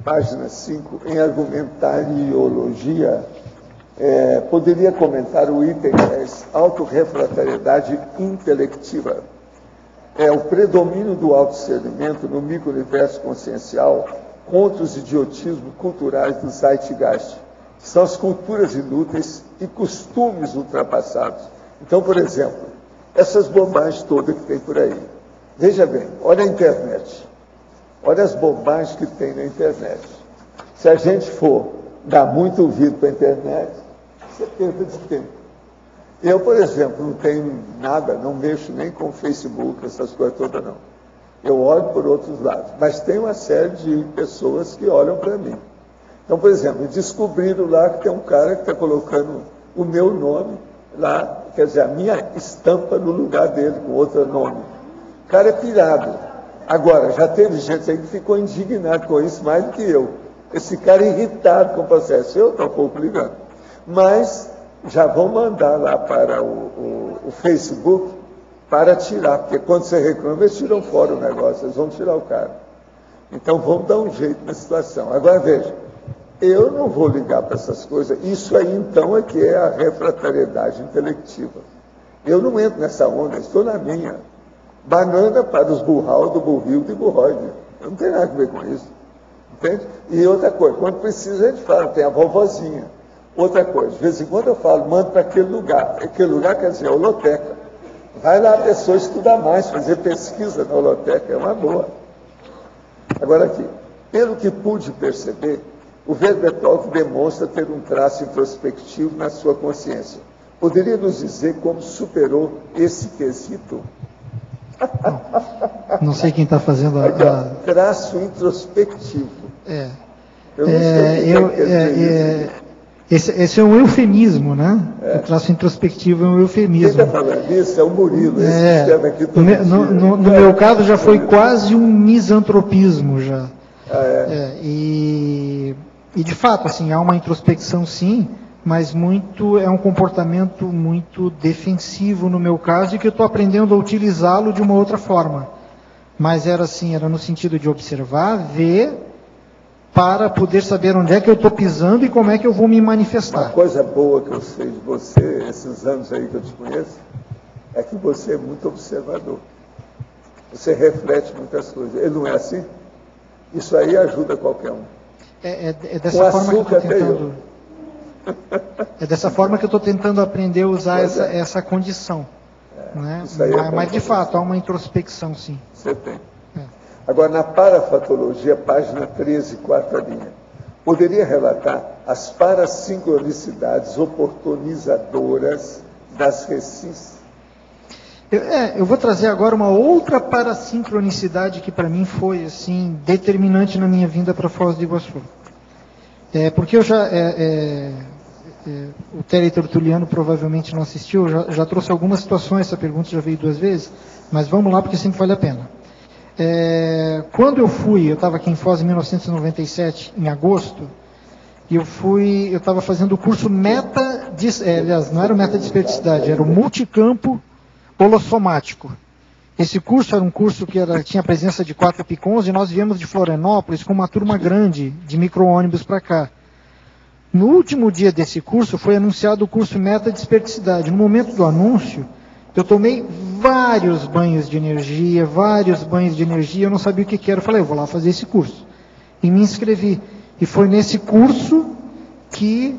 página 5, em argumentariologia, poderia comentar o item 10, autorrefratariedade intelectiva. É o predomínio do autodiscernimento no micro-universo consciencial contra os idiotismos culturais do Zeitgeist, que são as culturas inúteis e costumes ultrapassados. Então, por exemplo, essas bobagens todas que tem por aí. Veja bem, olha a internet. Olha as bobagens que tem na internet. Se a gente for dar muito ouvido para a internet, isso é perda de tempo. Eu, por exemplo, não tenho nada, não mexo nem com o Facebook, essas coisas todas, não. Eu olho por outros lados, mas tem uma série de pessoas que olham para mim. Então, por exemplo, descobriram lá que tem um cara que está colocando o meu nome lá, quer dizer, a minha estampa no lugar dele, com outro nome. O cara é pirado. Agora, já teve gente aí que ficou indignado com isso mais do que eu. Esse cara é irritado com o processo. Eu estou um pouco ligado. Mas já vão mandar lá para o Facebook para tirar, porque quando você reclama, eles tiram fora o negócio, eles vão tirar o cara. Então, vamos dar um jeito na situação. Agora, veja, eu não vou ligar para essas coisas. Isso aí, então, é que é a refratariedade intelectiva. Eu não entro nessa onda, estou na minha. Banana para os burral, do burril e burroide. Eu não tenho nada a ver com isso. Entende? E outra coisa, quando precisa, a gente fala, tem a vovozinha. Outra coisa, de vez em quando eu falo, mando para aquele lugar. Aquele lugar quer dizer, a holoteca. Vai lá a pessoa estudar mais, fazer pesquisa na holoteca, é uma boa. Agora aqui, pelo que pude perceber, o Verbetalk demonstra ter um traço introspectivo na sua consciência. Poderia nos dizer como superou esse quesito? Não sei quem está fazendo traço introspectivo. Eu não sei o que quer dizer isso. Esse é um eufemismo, né? O traço introspectivo é um eufemismo. Quem está falando isso é o Murilo. Esse sistema aqui no meu caso já foi quase um misantropismo já. E de fato, assim, há uma introspecção sim, mas é um comportamento muito defensivo no meu caso, e que eu estou aprendendo a utilizá-lo de uma outra forma. Mas era no sentido de observar, ver, para poder saber onde é que eu estou pisando e como é que eu vou me manifestar. Uma coisa boa que eu sei de você, esses anos aí que eu te conheço, é que você é muito observador. Você reflete muitas coisas. Ele não é assim? Isso aí ajuda qualquer um. É dessa forma que eu estou tentando. É dessa forma que eu estou tentando aprender a usar essa condição. Né? Mas de fato, há uma introspecção, sim. Você tem. Agora, na parafatologia, página 13, quarta linha, poderia relatar as parassincronicidades oportunizadoras das recis? Eu vou trazer agora uma outra parassincronicidade que para mim foi assim determinante na minha vinda para Foz do Iguaçu. Porque eu já... o Terry Tertuliano provavelmente não assistiu, já trouxe algumas situações, essa pergunta já veio 2 vezes, mas vamos lá porque sempre vale a pena. Quando eu estava aqui em Foz em 1997, em agosto, e eu estava fazendo o curso aliás, não era o meta-desperticidade, era o multicampo holossomático. Esse curso era um curso que tinha a presença de 4 PICONs, e nós viemos de Florianópolis com uma turma grande de micro-ônibus para cá. No último dia desse curso, foi anunciado o curso meta-desperticidade. No momento do anúncio, eu tomei vários banhos de energia, eu não sabia o que era. Eu falei, eu vou lá fazer esse curso. E me inscrevi. E foi nesse curso que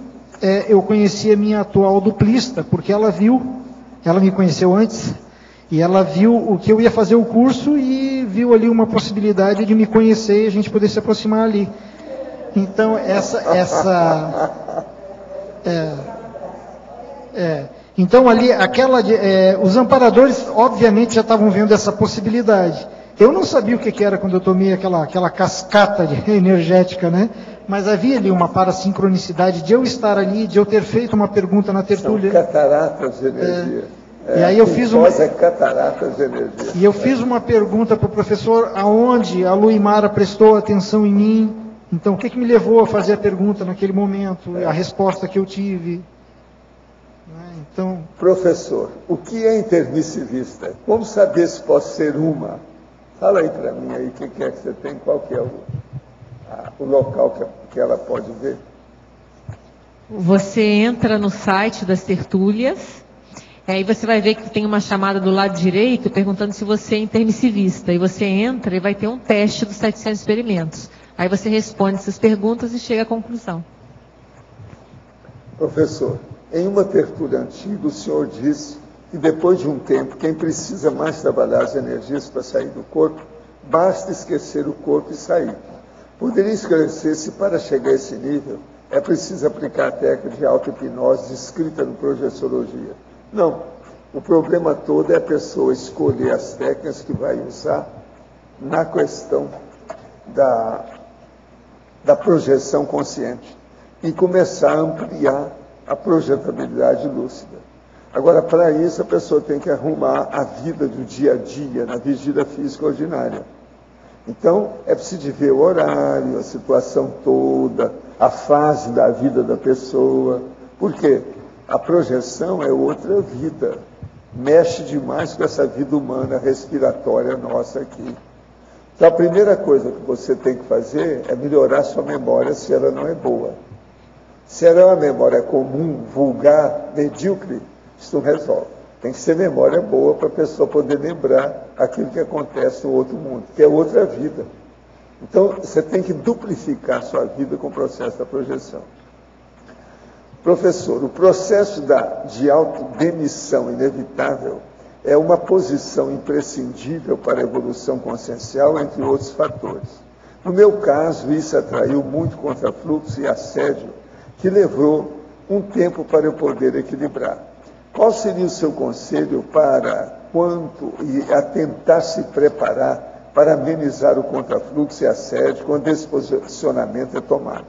eu conheci a minha atual duplista, porque ela me conheceu antes, e ela viu o que eu ia fazer o curso e viu ali uma possibilidade de me conhecer e a gente poder se aproximar ali. Então, então ali, os amparadores, obviamente, já estavam vendo essa possibilidade. Eu não sabia o que era quando eu tomei aquela cascata energética, né? Mas havia ali uma parassincronicidade de eu estar ali, de eu ter feito uma pergunta na tertúlia. São cataratas de energia. E aí eu fiz cataratas de energia. E eu fiz uma pergunta para o professor, aonde a Luimara prestou atenção em mim. Então, o que me levou a fazer a pergunta naquele momento? A resposta que eu tive. Então... Professor, o que é intermissivista? Como saber se posso ser uma? Fala aí para mim aí, o que é que você tem, qual que é o local que ela pode ver? Você entra no site das tertúlias, aí você vai ver que tem uma chamada do lado direito perguntando se você é intermissivista. E você entra e vai ter um teste dos 700 experimentos. Aí você responde essas perguntas e chega à conclusão. Professor, em uma tertúlia antiga, o senhor disse que depois de um tempo, quem precisa mais trabalhar as energias para sair do corpo, basta esquecer o corpo e sair. Poderia esclarecer se para chegar a esse nível é preciso aplicar a técnica de auto-hipnose descrita no Projeciologia. Não. O problema todo é a pessoa escolher as técnicas que vai usar na questão da projeção consciente e começar a ampliar a projetabilidade lúcida. Agora, para isso, a pessoa tem que arrumar a vida do dia a dia, na vigília física ordinária. Então, é preciso ver o horário, a situação toda, a fase da vida da pessoa. Por quê? A projeção é outra vida. Mexe demais com essa vida humana respiratória nossa aqui. Então, a primeira coisa que você tem que fazer é melhorar sua memória se ela não é boa. Se ela é uma memória comum, vulgar, medíocre, isso não resolve. Tem que ser memória boa para a pessoa poder lembrar aquilo que acontece no outro mundo, que é outra vida. Então, você tem que duplificar a sua vida com o processo da projeção. Professor, o processo de autodemissão inevitável é uma posição imprescindível para a evolução consciencial, entre outros fatores. No meu caso, isso atraiu muito contrafluxo e assédio, que levou um tempo para eu poder equilibrar. Qual seria o seu conselho para a tentar se preparar para amenizar o contrafluxo e assédio quando esse posicionamento é tomado?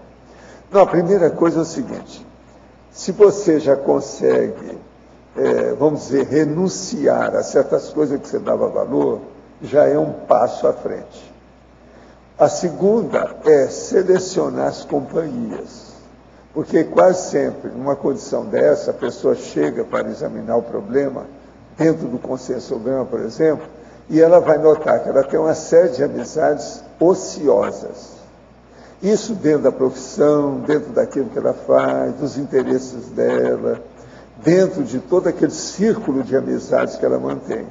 Não, a primeira coisa é o seguinte: se você já consegue, vamos dizer, renunciar a certas coisas que você dava valor, já é um passo à frente. A segunda é selecionar as companhias. Porque quase sempre, numa condição dessa, a pessoa chega para examinar o problema, dentro do conscienciograma, por exemplo, e ela vai notar que ela tem uma série de amizades ociosas. Isso dentro da profissão, dentro daquilo que ela faz, dos interesses dela, dentro de todo aquele círculo de amizades que ela mantém.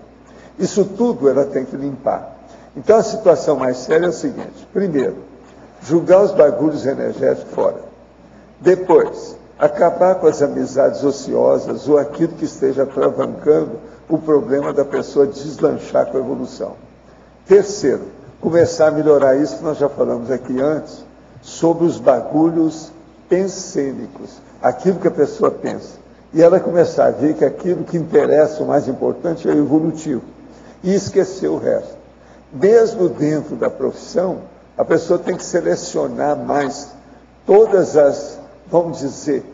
Isso tudo ela tem que limpar. Então a situação mais séria é o seguinte: primeiro, julgar os bagulhos energéticos fora. Depois, acabar com as amizades ociosas ou aquilo que esteja travancando o problema da pessoa deslanchar com a evolução. Terceiro, começar a melhorar isso que nós já falamos aqui antes, sobre os bagulhos pensênicos, aquilo que a pessoa pensa. E ela começar a ver que aquilo que interessa, o mais importante, é o evolutivo. E esquecer o resto. Mesmo dentro da profissão, a pessoa tem que selecionar mais todas as, vamos dizer,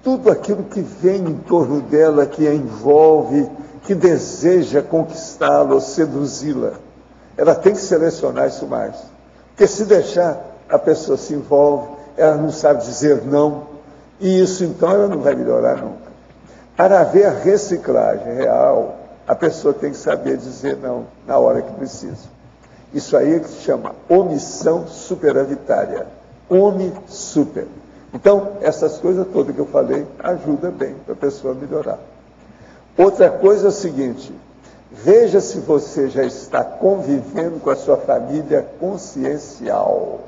tudo aquilo que vem em torno dela, que a envolve, que deseja conquistá-la ou seduzi-la. Ela tem que selecionar isso mais. Porque se deixar, a pessoa se envolve, ela não sabe dizer não, e isso então ela não vai melhorar nunca. Para haver a reciclagem real, a pessoa tem que saber dizer não na hora que precisa. Isso aí é que se chama omissão superavitária. Super. Então, essas coisas todas que eu falei ajudam bem para a pessoa melhorar. Outra coisa é o seguinte: veja se você já está convivendo com a sua família consciencial.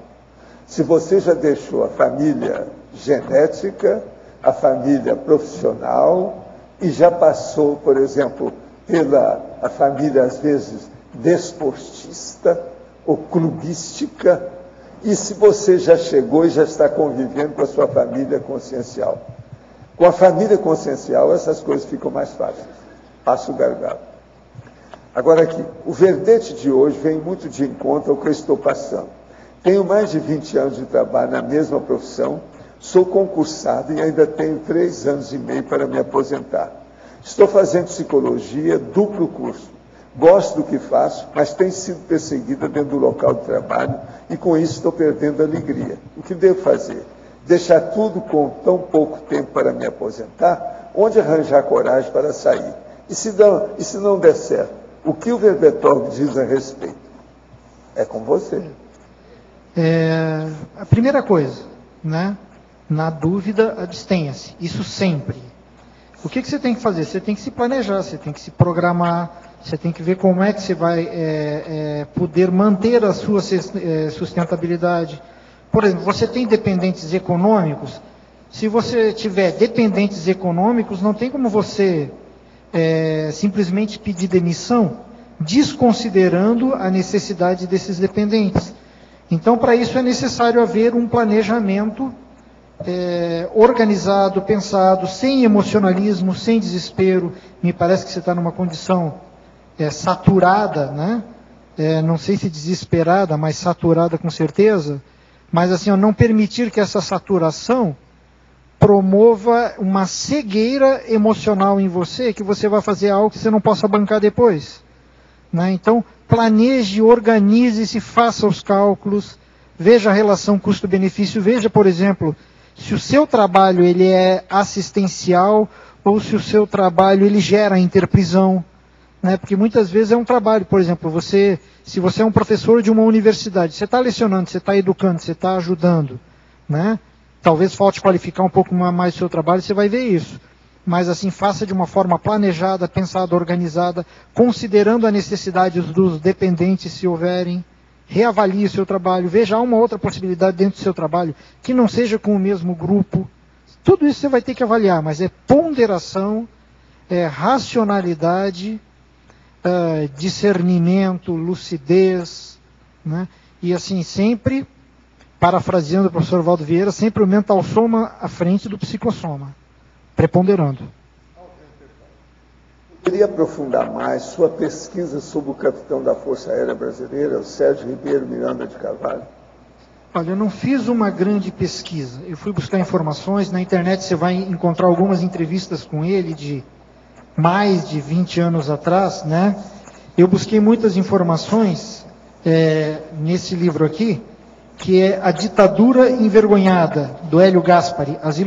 Se você já deixou a família genética, a família profissional, e já passou, por exemplo, pela a família, às vezes, desportista ou clubística, e se você já chegou e já está convivendo com a sua família consciencial. Com a família consciencial, essas coisas ficam mais fáceis. Passa o gargalo. Agora aqui, o verdete de hoje vem muito de encontro ao que eu estou passando. Tenho mais de 20 anos de trabalho na mesma profissão, sou concursado e ainda tenho 3 anos e meio para me aposentar. Estou fazendo psicologia, duplo curso. Gosto do que faço, mas tenho sido perseguida dentro do local de trabalho e com isso estou perdendo a alegria. O que devo fazer? Deixar tudo com tão pouco tempo para me aposentar? Onde arranjar coragem para sair? E se não der certo? O que o Verbetorg diz a respeito? É com você. A primeira coisa, né? Na dúvida, abstenha-se. Isso sempre. O que você tem que fazer? Você tem que se planejar, você tem que se programar, você tem que ver como é que você vai poder manter a sua sustentabilidade. Por exemplo, você tem dependentes econômicos. Se você tiver dependentes econômicos, não tem como você simplesmente pedir demissão, desconsiderando a necessidade desses dependentes. Então, para isso é necessário haver um planejamento organizado, pensado, sem emocionalismo, sem desespero. Me parece que você está numa condição saturada, né? Não sei se desesperada, mas saturada com certeza. Mas assim, não permitir que essa saturação promova uma cegueira emocional em você, que você vai fazer algo que você não possa bancar depois. Né? Então, planeje, organize-se, faça os cálculos, veja a relação custo-benefício, veja, por exemplo, se o seu trabalho ele é assistencial ou se o seu trabalho ele gera interprisão. Né? Porque muitas vezes é um trabalho, por exemplo, se você é um professor de uma universidade, você está lecionando, você está educando, você está ajudando, né? Talvez falte qualificar um pouco mais o seu trabalho, você vai ver isso. Mas assim, faça de uma forma planejada, pensada, organizada, considerando a necessidade dos dependentes, se houverem. Reavalie o seu trabalho, veja uma outra possibilidade dentro do seu trabalho, que não seja com o mesmo grupo. Tudo isso você vai ter que avaliar, mas é ponderação, racionalidade, discernimento, lucidez, né? E assim, sempre, parafraseando o professor Valdo Vieira, sempre o mental soma à frente do psicossoma, preponderando. Queria aprofundar mais sua pesquisa sobre o capitão da Força Aérea Brasileira, o Sérgio Ribeiro Miranda de Carvalho? Olha, eu não fiz uma grande pesquisa. Eu fui buscar informações. Na internet você vai encontrar algumas entrevistas com ele de mais de 20 anos atrás, né? Eu busquei muitas informações nesse livro aqui, que é A Ditadura Envergonhada, do Hélio Gaspari, As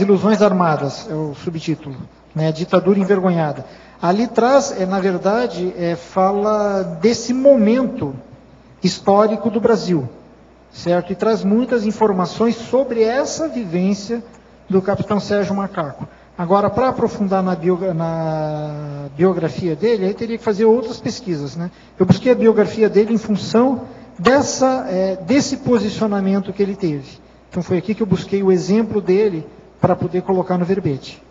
Ilusões Armadas, é o subtítulo, né? A Ditadura Envergonhada. Ali traz, na verdade, fala desse momento histórico do Brasil, certo? E traz muitas informações sobre essa vivência do capitão Sérgio Macaco. Agora, para aprofundar na biografia dele, aí teria que fazer outras pesquisas, né? Eu busquei a biografia dele em função desse posicionamento que ele teve. Então foi aqui que eu busquei o exemplo dele para poder colocar no verbete.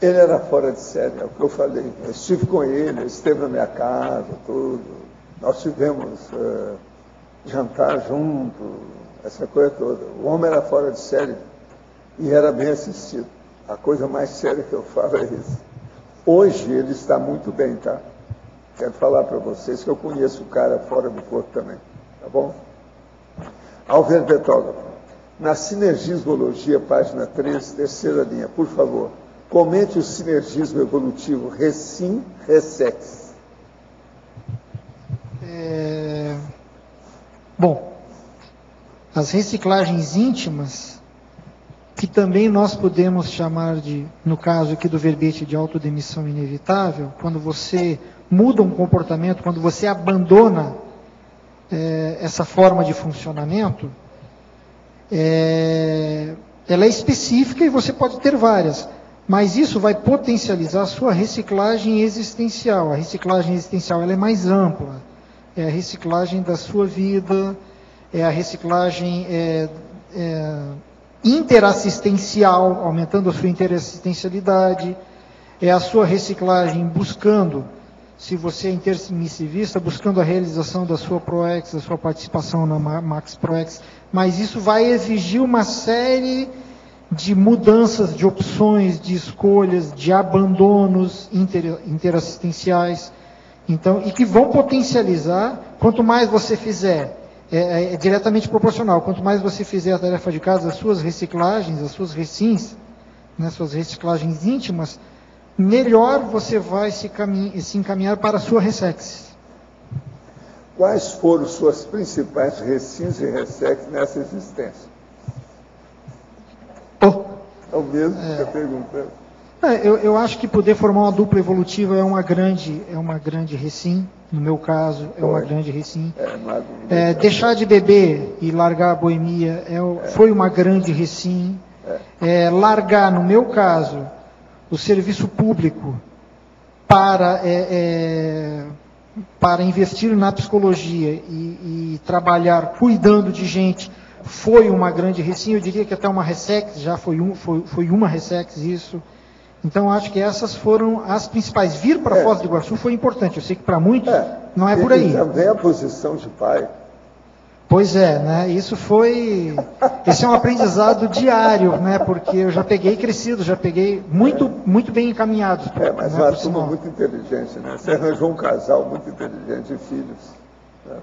Ele era fora de série, é o que eu falei. Eu estive com ele, ele esteve na minha casa, tudo. Nós tivemos jantar junto, essa coisa toda. O homem era fora de série e era bem assistido. A coisa mais séria que eu falo é isso. Hoje ele está muito bem, tá? Quero falar para vocês que eu conheço o cara fora do corpo também, tá bom? Alver Betógrafo, na Sinergismologia, página 3, terceira linha, por favor, comente o sinergismo evolutivo Recim-Ressex. Bom, as reciclagens íntimas, que também nós podemos chamar de, no caso aqui do verbete de autodemissão inevitável, quando você muda um comportamento, quando você abandona essa forma de funcionamento, ela é específica e você pode ter várias, mas isso vai potencializar a sua reciclagem existencial. A reciclagem existencial ela é mais ampla, é a reciclagem da sua vida, é a reciclagem interassistencial, aumentando a sua interassistencialidade, é a sua reciclagem buscando, se você é intermissivista, buscando a realização da sua ProEx, da sua participação na Max ProEx, mas isso vai exigir uma série de mudanças, de opções, de escolhas, de abandonos interassistenciais, então, e que vão potencializar, quanto mais você fizer, é diretamente proporcional, quanto mais você fizer a tarefa de casa, as suas reciclagens, as suas recins, né, suas reciclagens íntimas, melhor você vai se encaminhar para a sua ressex. Quais foram suas principais recins e ressex nessa existência? É o mesmo que você perguntando. Eu acho que poder formar uma dupla evolutiva é uma grande recim, no meu caso, é uma grande recim. Deixar de beber e largar a boemia foi uma grande recim. Largar, no meu caso, o serviço público para investir na psicologia e trabalhar cuidando de gente foi uma grande recim. Eu diria que até uma ressex, já foi uma ressex isso. Então, acho que essas foram as principais. Vir para Foz do Iguaçu foi importante. Eu sei que para muitos não é por aí. E também a posição de pai. Pois é, né? Esse é um aprendizado diário, né? Porque eu já peguei crescido, já peguei muito bem encaminhados. Mas uma turma muito inteligente, né? Você arranjou um casal muito inteligente e filhos. Né?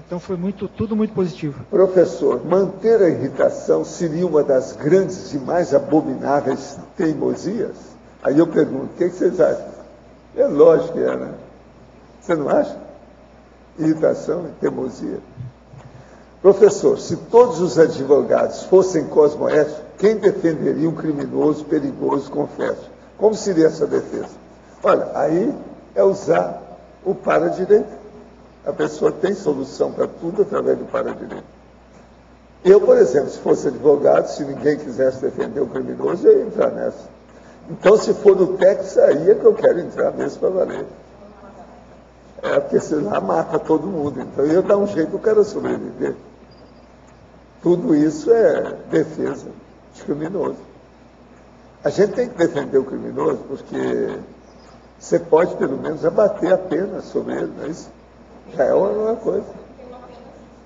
Então foi tudo muito positivo. Professor, manter a irritação seria uma das grandes e mais abomináveis teimosias? Aí eu pergunto, o que vocês acham? É lógico que é, né? Você não acha? Irritação e teimosia. Professor, se todos os advogados fossem cosmoéticos, quem defenderia um criminoso, perigoso, confesso? Como seria essa defesa? Olha, aí é usar o para-direito. A pessoa tem solução para tudo através do para-direito. Eu, por exemplo, se fosse advogado, se ninguém quisesse defender o criminoso, eu ia entrar nessa. Então, se for no Texas, aí é que eu quero entrar mesmo para valer. Porque senão mata todo mundo. Então, eu ia dar um jeito do cara sobreviver. Tudo isso é defesa de criminoso. A gente tem que defender o criminoso porque você pode, pelo menos, abater a pena sobre ele, não é isso? Já é uma coisa.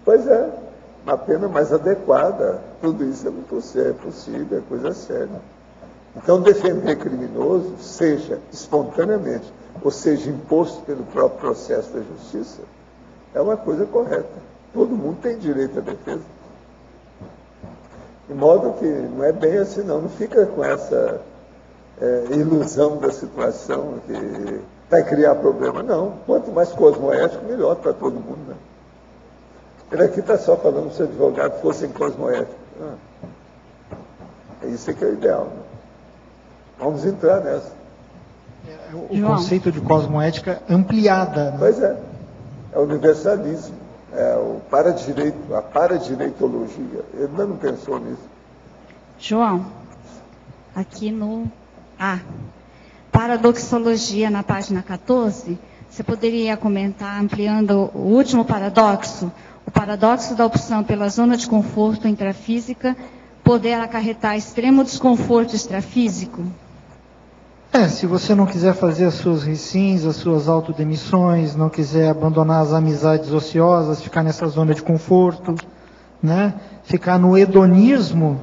Pois é, uma pena mais adequada. Tudo isso é possível, é coisa séria. Então, defender criminoso, seja espontaneamente, ou seja imposto pelo próprio processo da justiça, é uma coisa correta. Todo mundo tem direito à defesa. De modo que não é bem assim, não fica com essa ilusão da situação que vai criar problema, não. Quanto mais cosmoético, melhor para todo mundo. Né? Ele aqui está só falando se os advogados fossem cosmoéticos. Isso é que é o ideal. Né? Vamos entrar nessa. O conceito de cosmoética ampliada. Né? Pois é o universalismo. O para-direito, a paradireitologia. Ele ainda não pensou nisso. João, aqui no paradoxologia, na página 14, você poderia comentar, ampliando o último paradoxo, o paradoxo da opção pela zona de conforto intrafísica poder acarretar extremo desconforto extrafísico? Se você não quiser fazer as suas recins, as suas autodemissões, não quiser abandonar as amizades ociosas, ficar nessa zona de conforto, né? Ficar no hedonismo,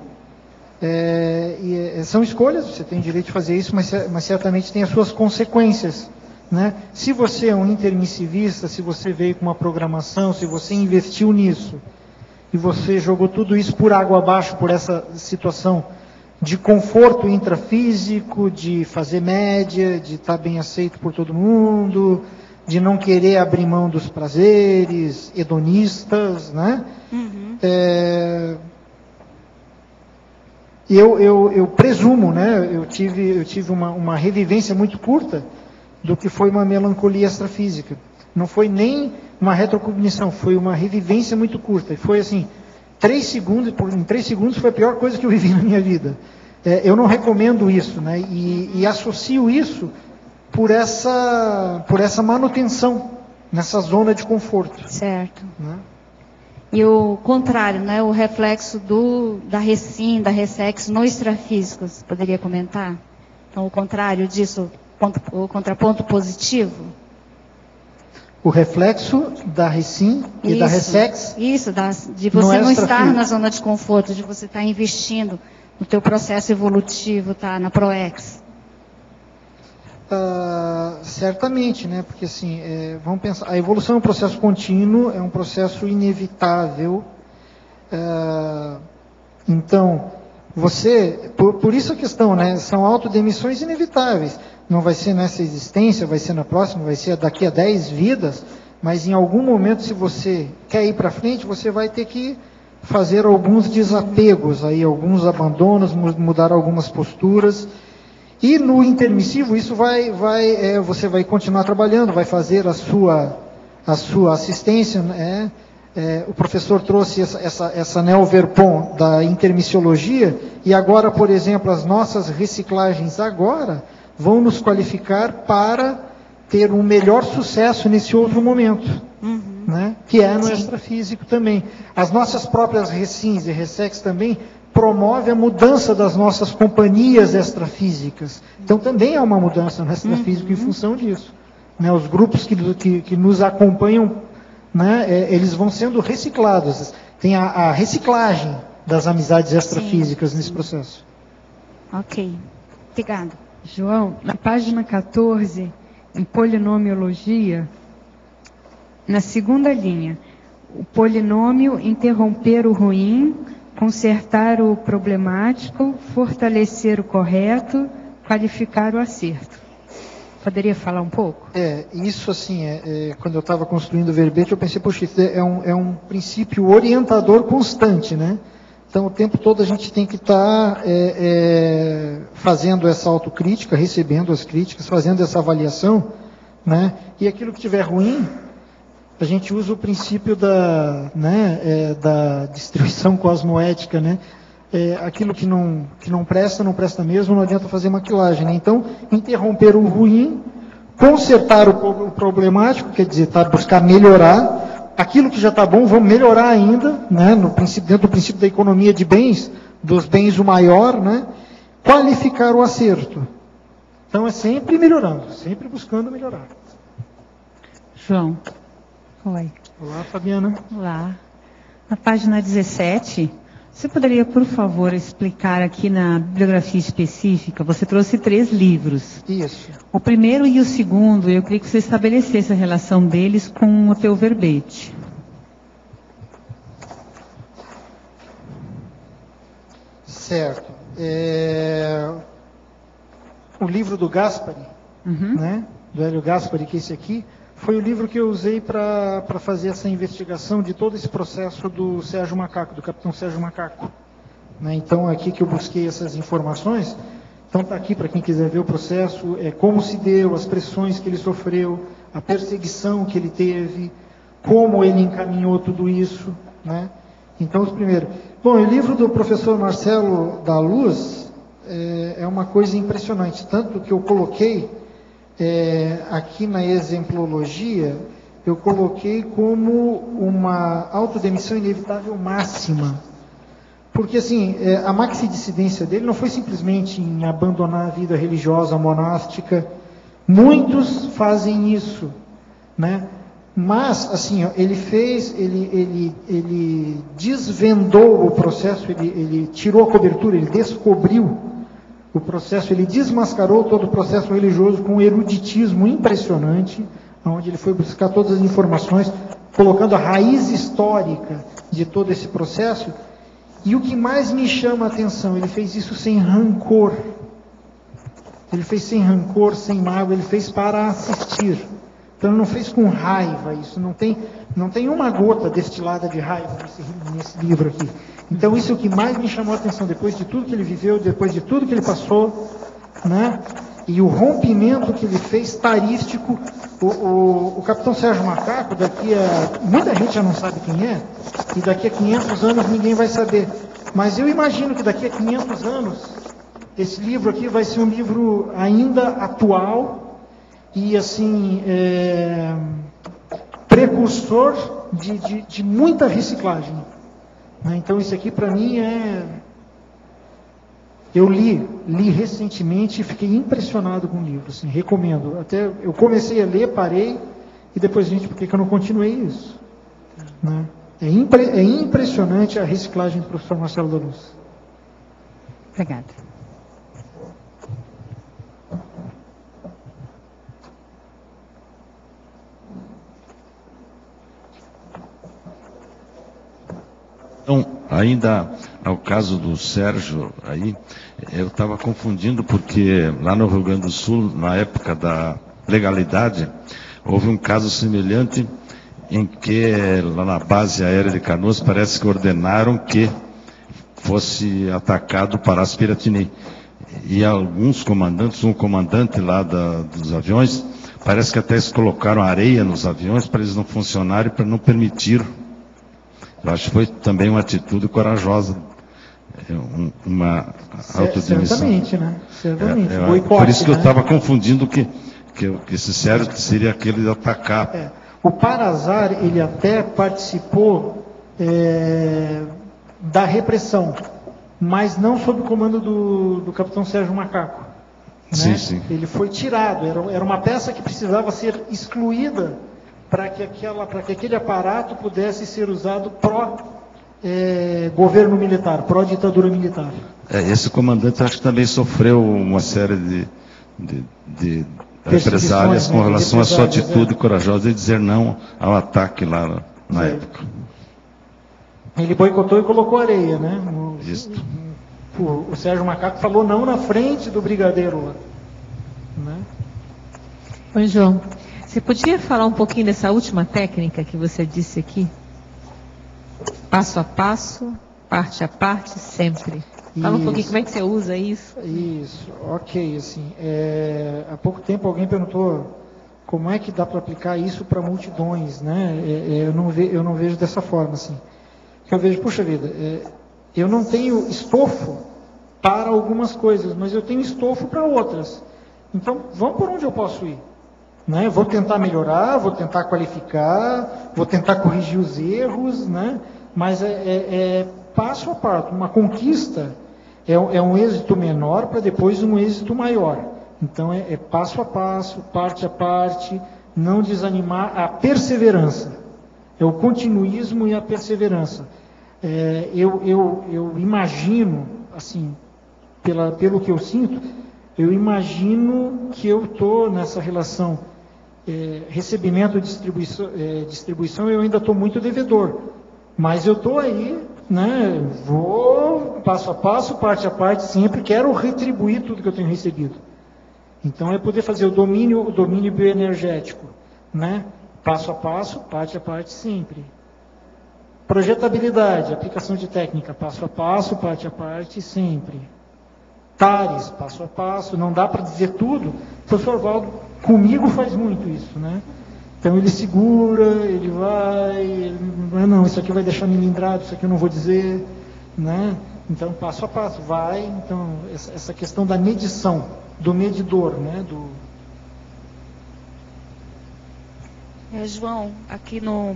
são escolhas, você tem direito de fazer isso, mas certamente tem as suas consequências. Né? Se você é um intermissivista, se você veio com uma programação, se você investiu nisso, e você jogou tudo isso por água abaixo, por essa situação de conforto intrafísico, de fazer média, de estar bem aceito por todo mundo, de não querer abrir mão dos prazeres hedonistas, né? Uhum. Eu presumo, né? Eu tive uma revivência muito curta do que foi uma melancolia extrafísica. Não foi nem uma retrocognição, foi uma revivência muito curta. E foi assim, 3 segundos, em 3 segundos foi a pior coisa que eu vivi na minha vida. Eu não recomendo isso, né? E associo isso por essa manutenção nessa zona de conforto. Certo. Né? E o contrário, né? O reflexo da recin, da ressex no extrafísico, você poderia comentar? Então, o contrário disso, o contraponto positivo? O reflexo da recin e da ressex? Isso, de você não estar na zona de conforto, de você estar investindo no teu processo evolutivo, tá? Na ProEx. Certamente, né? Porque assim, vamos pensar, a evolução é um processo contínuo, é um processo inevitável. Então, por isso a questão, né? São autodemissões inevitáveis. Não vai ser nessa existência, vai ser na próxima, vai ser daqui a 10 vidas, mas em algum momento, se você quer ir para frente, você vai ter que fazer alguns desapegos, aí, alguns abandonos, mudar algumas posturas. E no intermissivo, isso você vai continuar trabalhando, vai fazer a sua assistência. Né? O professor trouxe essa neo-verpon da intermissiologia, e agora, por exemplo, as nossas reciclagens agora vão nos qualificar para ter um melhor sucesso nesse outro momento, né? Que é no extrafísico também. As nossas próprias recins e ressex também promove a mudança das nossas companhias extrafísicas. Então também há uma mudança no extrafísico em função disso. Né? Os grupos que nos acompanham né, eles vão sendo reciclados. Tem a reciclagem das amizades extrafísicas nesse processo. Ok. Obrigada. João, na página 14, em polinomiologia, na segunda linha, o polinômio interromper o ruim, consertar o problemático, fortalecer o correto, qualificar o acerto. Poderia falar um pouco? Isso assim, quando eu estava construindo o verbete, eu pensei, poxa, isso é um princípio orientador constante, né? Então, o tempo todo a gente tem que estar fazendo essa autocrítica, recebendo as críticas, fazendo essa avaliação, né? E aquilo que estiver ruim, a gente usa o princípio da distribuição cosmoética, né? Aquilo que não presta mesmo, não adianta fazer maquilagem, né? Então, interromper o ruim, consertar o problemático, quer dizer, buscar melhorar, aquilo que já está bom, vamos melhorar ainda, né? Dentro do princípio da economia de bens, dos bens o maior, né? Qualificar o acerto. Então, é sempre melhorando, sempre buscando melhorar. João. Oi. Olá, Fabiana. Olá. Na página 17, você poderia, por favor, explicar aqui na bibliografia específica, você trouxe 3 livros. Isso. O primeiro e o segundo, eu queria que você estabelecesse a relação deles com o teu verbete. Certo. O livro do Gaspari, né? Do Hélio Gaspari, que é esse aqui, foi o livro que eu usei para fazer essa investigação de todo esse processo do Sérgio Macaco, do capitão Sérgio Macaco. Né? Então, é aqui que eu busquei essas informações. Então, está aqui para quem quiser ver o processo, como se deu, as pressões que ele sofreu, a perseguição que ele teve, como ele encaminhou tudo isso. Né? Então, os primeiros. Bom, o livro do professor Marcelo da Luz é uma coisa impressionante, tanto que eu coloquei aqui na exemplologia, eu coloquei como uma autodemissão inevitável máxima. Porque, assim, a maxidissidência dele não foi simplesmente em abandonar a vida religiosa monástica. Muitos fazem isso, né? Mas, assim, ele desvendou o processo, ele tirou a cobertura, ele descobriu o processo, ele desmascarou todo o processo religioso com um eruditismo impressionante, onde ele foi buscar todas as informações, colocando a raiz histórica de todo esse processo. E o que mais me chama a atenção, ele fez isso sem rancor. Ele fez sem rancor, sem mágoa, ele fez para assistir. Então ele não fez com raiva isso, não tem uma gota destilada de raiva nesse livro aqui. Então isso é o que mais me chamou a atenção, depois de tudo que ele viveu, depois de tudo que ele passou, né? E o rompimento que ele fez tarístico. O capitão Sérgio Macaco, muita gente já não sabe quem é, e daqui a 500 anos ninguém vai saber. Mas eu imagino que daqui a 500 anos, esse livro aqui vai ser um livro ainda atual, e assim, precursor de muita reciclagem. Então isso aqui para mim eu li recentemente e fiquei impressionado com o livro, assim, recomendo. Até eu comecei a ler, parei, e depois, gente, por que eu não continuei isso? Né? É impressionante a reciclagem do professor Marcelo da Luz. Obrigada. Então, ainda ao caso do Sérgio, aí, eu estava confundindo porque lá no Rio Grande do Sul, na época da legalidade, houve um caso semelhante em que, lá na base aérea de Canoas, parece que ordenaram que fosse atacado Palácio Piratini. E alguns comandantes, um comandante lá dos aviões, parece que até eles colocaram areia nos aviões para eles não funcionarem, para não permitir. Eu acho que foi também uma atitude corajosa, uma autodemissão. Certamente, né? Certamente. Por isso que eu estava confundindo que esse Sérgio seria aquele de atacar. O Parazar, ele até participou da repressão, mas não sob o comando do capitão Sérgio Macaco. Né? Sim. Ele foi tirado, era uma peça que precisava ser excluída para que aquele aparato pudesse ser usado pró-governo militar, pró-ditadura militar. Esse comandante acho que também sofreu uma série de represálias com relação à sua atitude corajosa de dizer não ao ataque lá na época. Ele boicotou e colocou areia, né? O Sérgio Macaco falou não na frente do brigadeiro lá. Né? Oi, João. Você podia falar um pouquinho dessa última técnica que você disse aqui? Passo a passo, parte a parte, sempre. Fala um pouquinho como é que você usa isso. Isso, ok. Assim, há pouco tempo alguém perguntou como é que dá para aplicar isso para multidões, né? Eu não vejo dessa forma, assim. Eu vejo, puxa vida, eu não tenho estofo para algumas coisas, mas eu tenho estofo para outras. Então, vamos por onde eu posso ir. Né? Vou tentar melhorar, vou tentar qualificar, vou tentar corrigir os erros, né? Mas passo a passo. Uma conquista é um êxito menor para depois um êxito maior. Então, passo a passo, parte a parte, não desanimar, a perseverança. É o continuismo e a perseverança. Eu imagino, assim, pelo que eu sinto, eu imagino que eu estou nessa relação recebimento e distribuição, eu ainda estou muito devedor. Mas eu estou aí, né, vou passo a passo, parte a parte, sempre quero retribuir tudo que eu tenho recebido. Então, é poder fazer o domínio bioenergético, né? Passo a passo, parte a parte, sempre. Projetabilidade, aplicação de técnica, passo a passo, parte a parte, sempre. TARES, passo a passo, não dá para dizer tudo. O professor Valdo, comigo, faz muito isso, né? Então, ele segura, ele vai, não, isso aqui vai deixar melindrado, isso aqui eu não vou dizer, né? Então, passo a passo, vai. Então, essa questão da medição, do medidor, né? João, aqui no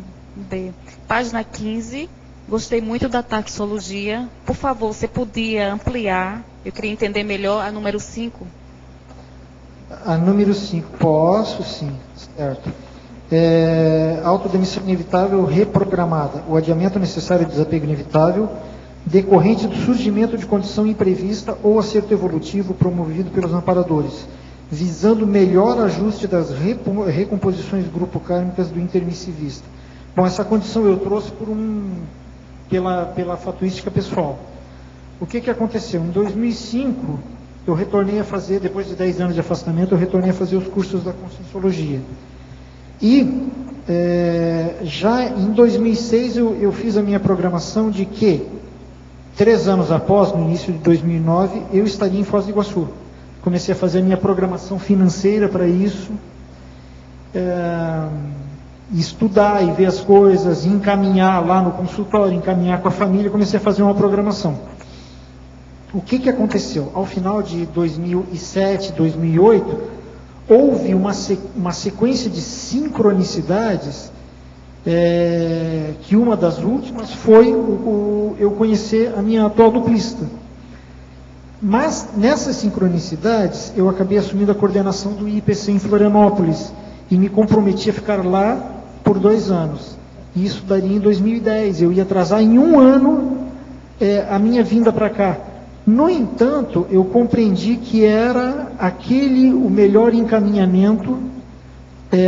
página 15, gostei muito da taxologia. Por favor, você podia ampliar? Eu queria entender melhor a número 5. A número 5, posso sim, certo. Autodemissão inevitável reprogramada. O adiamento necessário de desapego inevitável, decorrente do surgimento de condição imprevista ou acerto evolutivo promovido pelos amparadores, visando melhor ajuste das recomposições grupo-kármicas do intermissivista. Bom, essa condição eu trouxe pela fatuística pessoal. O que aconteceu? Em 2005, eu retornei a fazer, depois de 10 anos de afastamento, eu retornei a fazer os cursos da Conscienciologia. E já em 2006 eu fiz a minha programação de que 3 anos após, no início de 2009, eu estaria em Foz do Iguaçu. Comecei a fazer a minha programação financeira para isso, estudar e ver as coisas, encaminhar lá no consultório, encaminhar com a família, comecei a fazer uma programação. O que aconteceu? Ao final de 2007, 2008, houve uma sequência de sincronicidades, que uma das últimas foi eu conhecer a minha atual duplista. Mas, nessas sincronicidades, eu acabei assumindo a coordenação do IPC em Florianópolis e me comprometi a ficar lá por 2 anos. E isso daria em 2010. Eu ia atrasar em 1 ano a minha vinda para cá. No entanto, eu compreendi que era o melhor encaminhamento,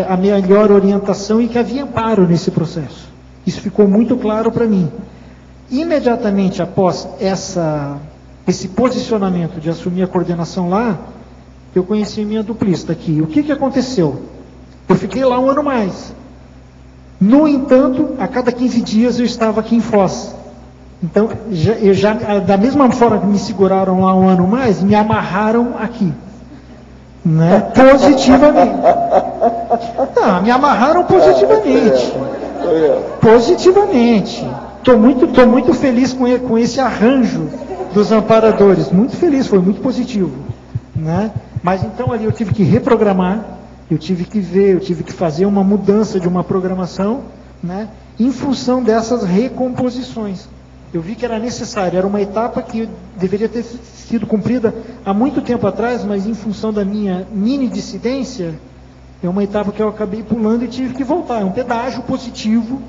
a melhor orientação e que havia amparo nesse processo. Isso ficou muito claro para mim. Imediatamente após esse posicionamento de assumir a coordenação lá, eu conheci minha duplista aqui. O que aconteceu? Eu fiquei lá 1 ano mais. No entanto, a cada 15 dias eu estava aqui em Foz. Então, da mesma forma que me seguraram lá 1 ano mais, me amarraram aqui. Né? Positivamente. Não, me amarraram positivamente. Positivamente. Estou muito feliz com esse arranjo dos amparadores. Muito feliz, foi muito positivo. Né? Mas então ali eu tive que reprogramar, eu tive que ver, eu tive que fazer uma mudança de uma programação, né? Em função dessas recomposições. Eu vi que era necessário, era uma etapa que deveria ter sido cumprida há muito tempo atrás, mas em função da minha mini dissidência, É uma etapa que eu acabei pulando e tive que voltar. É um pedágio positivo,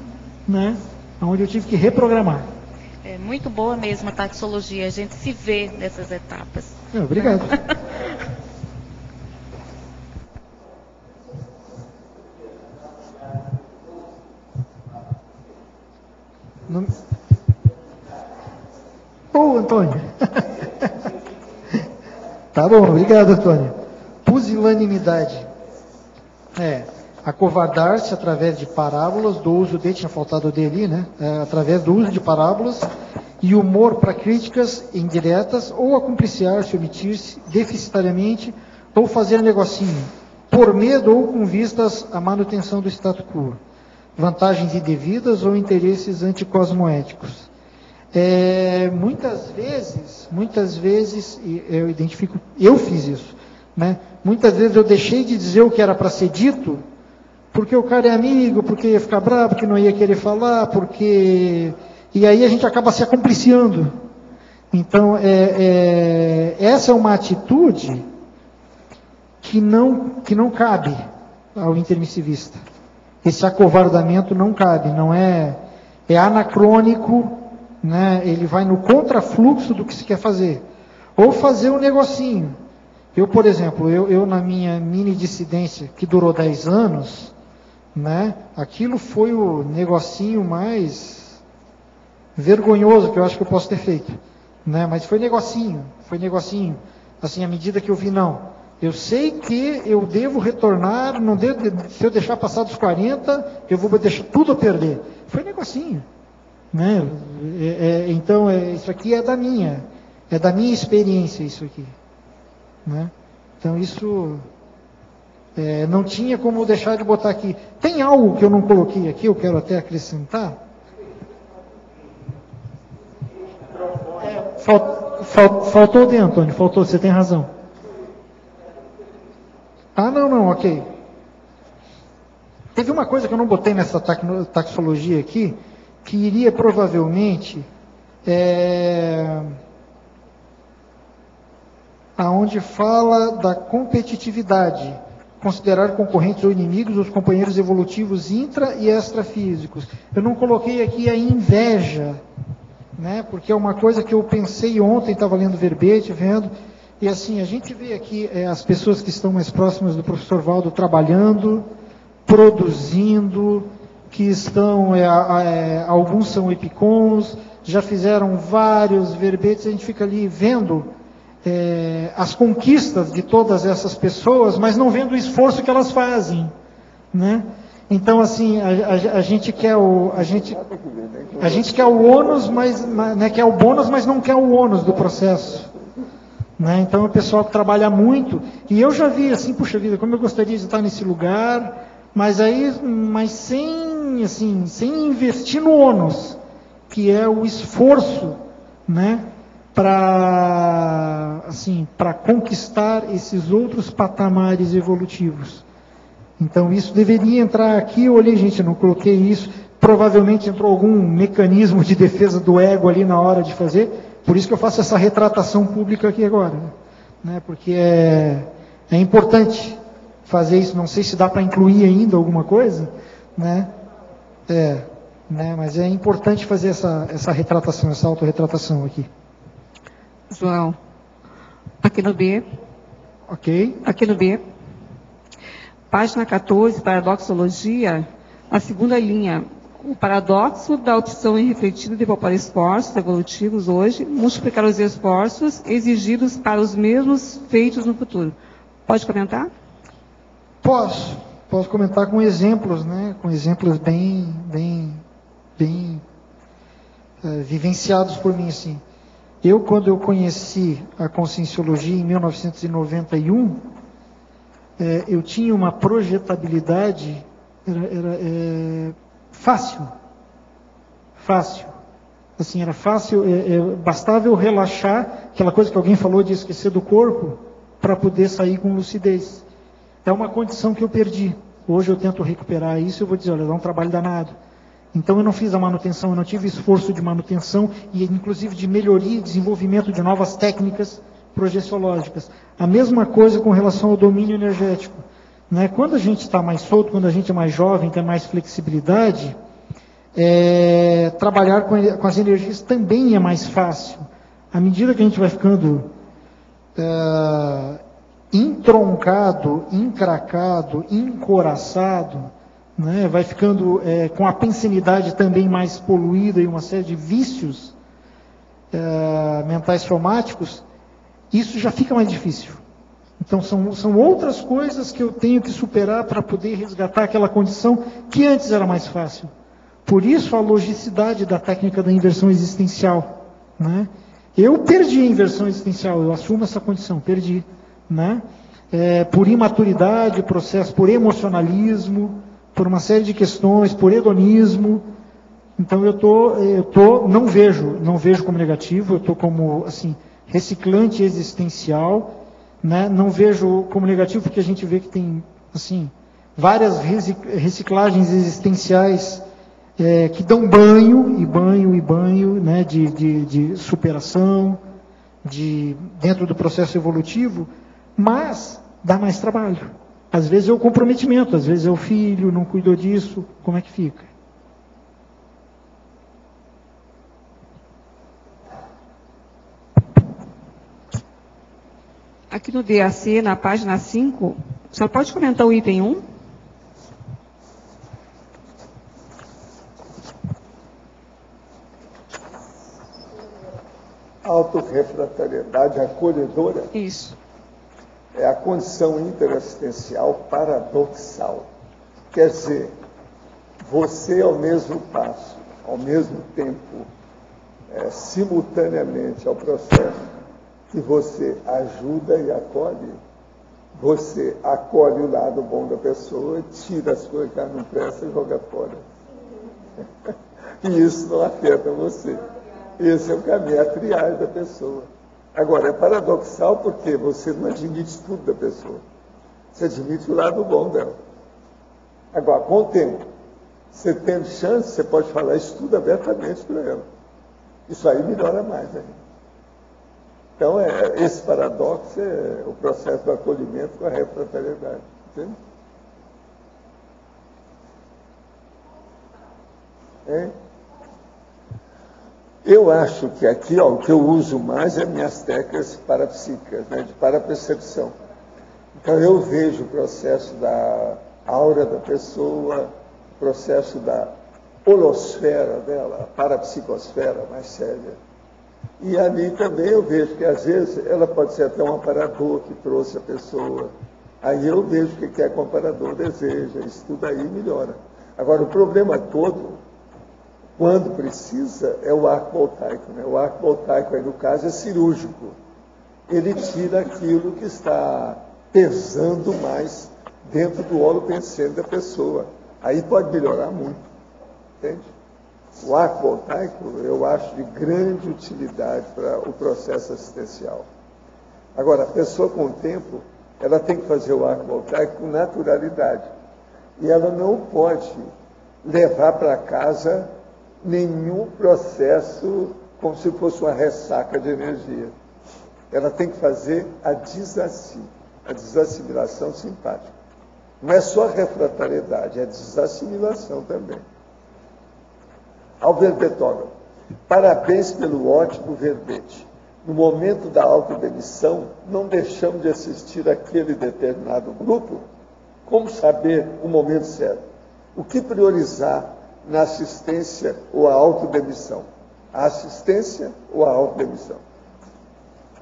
né? Onde eu tive que reprogramar. É muito boa mesmo a taxologia, a gente se vê nessas etapas. Obrigado. Antônio. Tá bom, obrigado, Antônio. Pusilanimidade. Acovardar-se através de parábolas, do uso de, tinha faltado de ali, né? Através do uso de parábolas, e humor para críticas indiretas, ou acumpliciar-se, omitir-se deficitariamente, ou fazer negocinho, por medo ou com vistas à manutenção do status quo. Vantagens indevidas ou interesses anticosmoéticos. Muitas vezes, eu identifico, eu fiz isso, né? Muitas vezes eu deixei de dizer o que era para ser dito, porque o cara é amigo, porque ia ficar bravo, porque não ia querer falar, porque... E aí a gente acaba se acompliciando. Então, essa é uma atitude que não cabe ao intermissivista. Esse acovardamento não cabe, não é anacrônico, né? Ele vai no contrafluxo do que se quer fazer. Ou fazer um negocinho. Eu, por exemplo, eu na minha mini dissidência, que durou 10 anos, né? Aquilo foi o negocinho mais vergonhoso que eu acho que eu posso ter feito, né? Mas foi negocinho. Assim, à medida que eu vi, não, eu sei que eu devo retornar, não devo, se eu deixar passar dos 40, eu vou deixar tudo a perder. Foi negocinho, né? Então, isso aqui é da minha experiência, isso aqui, né? Então, isso não tinha como deixar de botar aqui. Tem algo que eu não coloquei aqui, eu quero até acrescentar. Faltou de Antônio, faltou, você tem razão. Não, ok. Teve uma coisa que eu não botei nessa taxologia aqui, que iria provavelmente aonde fala da competitividade, considerar concorrentes ou inimigos os companheiros evolutivos intra e extrafísicos. Eu não coloquei aqui a inveja, né? Porque é uma coisa que eu pensei ontem, estava lendo verbete, vendo, e assim, a gente vê aqui as pessoas que estão mais próximas do professor Valdo trabalhando, produzindo, que estão, alguns são epicons, já fizeram vários verbetes, a gente fica ali vendo as conquistas de todas essas pessoas, mas não vendo o esforço que elas fazem, né? Então, assim, a gente quer o ônus, mas, né, quer o bônus, mas não quer o ônus do processo, né? Então, o pessoal que trabalha muito, e eu já vi assim, puxa vida, como eu gostaria de estar nesse lugar, mas sem investir no ônus, que é o esforço, né, para conquistar esses outros patamares evolutivos. Então, isso deveria entrar aqui. Eu olhei, gente, eu não coloquei isso. Provavelmente entrou algum mecanismo de defesa do ego ali na hora de fazer. Por isso que eu faço essa retratação pública aqui agora, né? Porque é importante fazer isso. Não sei se dá para incluir ainda alguma coisa, né? Mas é importante fazer essa retratação, essa autorretratação aqui. João, aqui no B. Ok. Aqui no B. Página 14, paradoxologia, a segunda linha. O paradoxo da opção irrefletida de poupar esforços evolutivos hoje, multiplicar os esforços exigidos para os mesmos feitos no futuro. Pode comentar? Posso comentar com exemplos, né? Com exemplos bem vivenciados por mim, assim. Quando eu conheci a Conscienciologia em 1991, eu tinha uma projetabilidade, fácil. Assim, era fácil, bastava eu relaxar, aquela coisa que alguém falou de esquecer do corpo, para poder sair com lucidez. É uma condição que eu perdi. Hoje eu tento recuperar isso, eu vou dizer, olha, dá um trabalho danado. Então eu não fiz a manutenção, eu não tive esforço de manutenção, e inclusive de melhoria e desenvolvimento de novas técnicas projeciológicas. A mesma coisa com relação ao domínio energético. né? Quando a gente está mais solto, quando a gente é mais jovem, tem mais flexibilidade, trabalhar com as energias também é mais fácil. À medida que a gente vai ficando entroncado, encracado, encoraçado, né? Vai ficando com a pensenidade também mais poluída e uma série de vícios mentais somáticos, isso já fica mais difícil. Então são outras coisas que eu tenho que superar para poder resgatar aquela condição que antes era mais fácil. Por isso a logicidade da técnica da inversão existencial, né? Eu perdi a inversão existencial, eu assumo essa condição, perdi, né? Por imaturidade, processo, por emocionalismo, por uma série de questões, por hedonismo. Então não vejo como negativo, eu estou como assim, reciclante existencial, né? Não vejo como negativo porque a gente vê que tem assim, várias reciclagens existenciais que dão banho, né? de superação, dentro do processo evolutivo, mas dá mais trabalho. Às vezes é o comprometimento, às vezes é o filho, não cuidou disso, como é que fica? Aqui no DAC, na página 5, o senhor pode comentar o item 1? Autorrefratariedade acolhedora? Isso. É a condição interassistencial paradoxal. Quer dizer, você ao mesmo passo, ao mesmo tempo, simultaneamente ao processo que você ajuda e acolhe, você acolhe o lado bom da pessoa, tira as coisas que ela não presta e joga fora. E isso não afeta você. Esse é o caminho, a triagem da pessoa. Agora, é paradoxal porque você não admite tudo da pessoa. Você admite o lado bom dela. Agora, com o tempo, você tendo chance, você pode falar isso tudo abertamente para ela. Isso aí melhora mais ainda. Então, esse paradoxo é o processo do acolhimento com a refratariedade. Entende? Eu acho que aqui, o que eu uso mais é minhas técnicas parapsíquicas, né, de parapercepção. Então, eu vejo o processo da aura da pessoa, o processo da holosfera dela, a parapsicosfera mais séria. E ali também eu vejo que, às vezes, ela pode ser até um amparador que trouxe a pessoa. Aí eu vejo o que é que o amparador deseja, isso tudo aí melhora. Agora, o problema todo, quando precisa, é o arco voltaico, né? O arco voltaico, aí no caso, é cirúrgico. Ele tira aquilo que está pesando mais dentro do olo pensante da pessoa. Aí pode melhorar muito, entende? O arco voltaico, eu acho de grande utilidade para o processo assistencial. Agora, a pessoa com o tempo, ela tem que fazer o arco voltaico com naturalidade. E ela não pode levar para casa nenhum processo como se fosse uma ressaca de energia. Ela tem que fazer a desassimilação simpática. Não é só a refratariedade, é a desassimilação também. Albert Beethoven, parabéns pelo ótimo verbete. No momento da autodemissão, não deixamos de assistir aquele determinado grupo. Como saber o momento certo? O que priorizar na assistência ou a autodemissão? A assistência ou a autodemissão?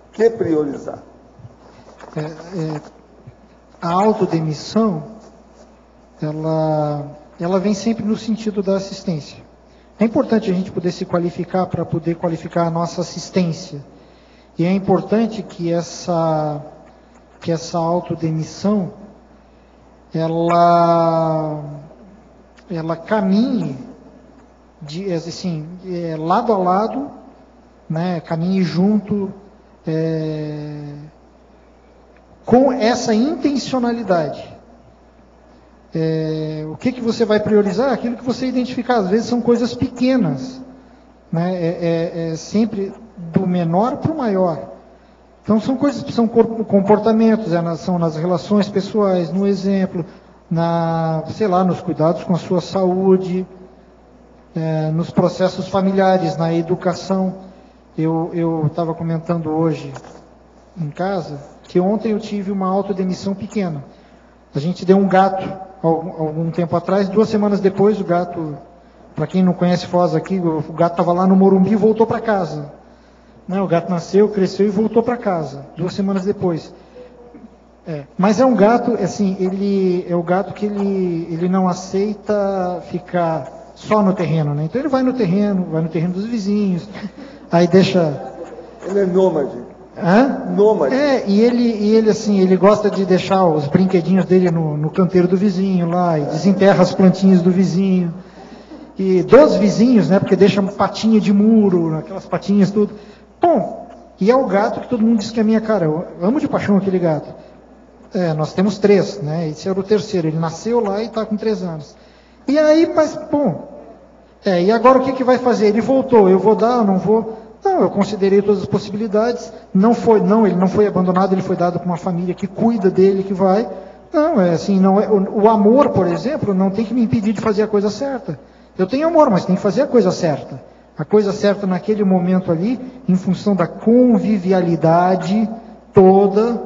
O que priorizar? A autodemissão, ela vem sempre no sentido da assistência. É importante a gente poder se qualificar para poder qualificar a nossa assistência. E é importante que essa autodemissão, ela caminhe lado a lado, né, caminhe junto com essa intencionalidade. O que você vai priorizar? Aquilo que você identificar. Às vezes são coisas pequenas, né? Sempre do menor para o maior. Então são coisas que são comportamentos, são nas relações pessoais, no exemplo, nos cuidados com a sua saúde, nos processos familiares, na educação. Eu estava comentando hoje em casa que ontem eu tive uma autodemissão pequena. A gente deu um gato algum tempo atrás, 2 semanas depois o gato, para quem não conhece Foz aqui, o gato estava lá no Morumbi e voltou para casa. O gato nasceu, cresceu e voltou para casa, 2 semanas depois. Mas é um gato, assim, ele é o gato que ele não aceita ficar só no terreno, né? Então ele vai no terreno dos vizinhos, aí deixa... Ele é nômade. Hã? Nômade. E ele assim, ele gosta de deixar os brinquedinhos dele no canteiro do vizinho lá, e desenterra as plantinhas do vizinho. E dos vizinhos, né? Porque deixa patinha de muro, aquelas patinhas tudo. Bom, e é o gato que todo mundo diz que é minha cara. Eu amo de paixão aquele gato. Nós temos 3, né? Esse era o terceiro. Ele nasceu lá e está com 3 anos. E aí, mas, bom... e agora o que vai fazer? Ele voltou. Eu vou dar, eu não vou? Não, eu considerei todas as possibilidades. Ele não foi abandonado, ele foi dado para uma família que cuida dele, que vai. Não, o amor, por exemplo, não tem que me impedir de fazer a coisa certa. Eu tenho amor, mas tem que fazer a coisa certa. A coisa certa naquele momento ali, em função da convivialidade toda,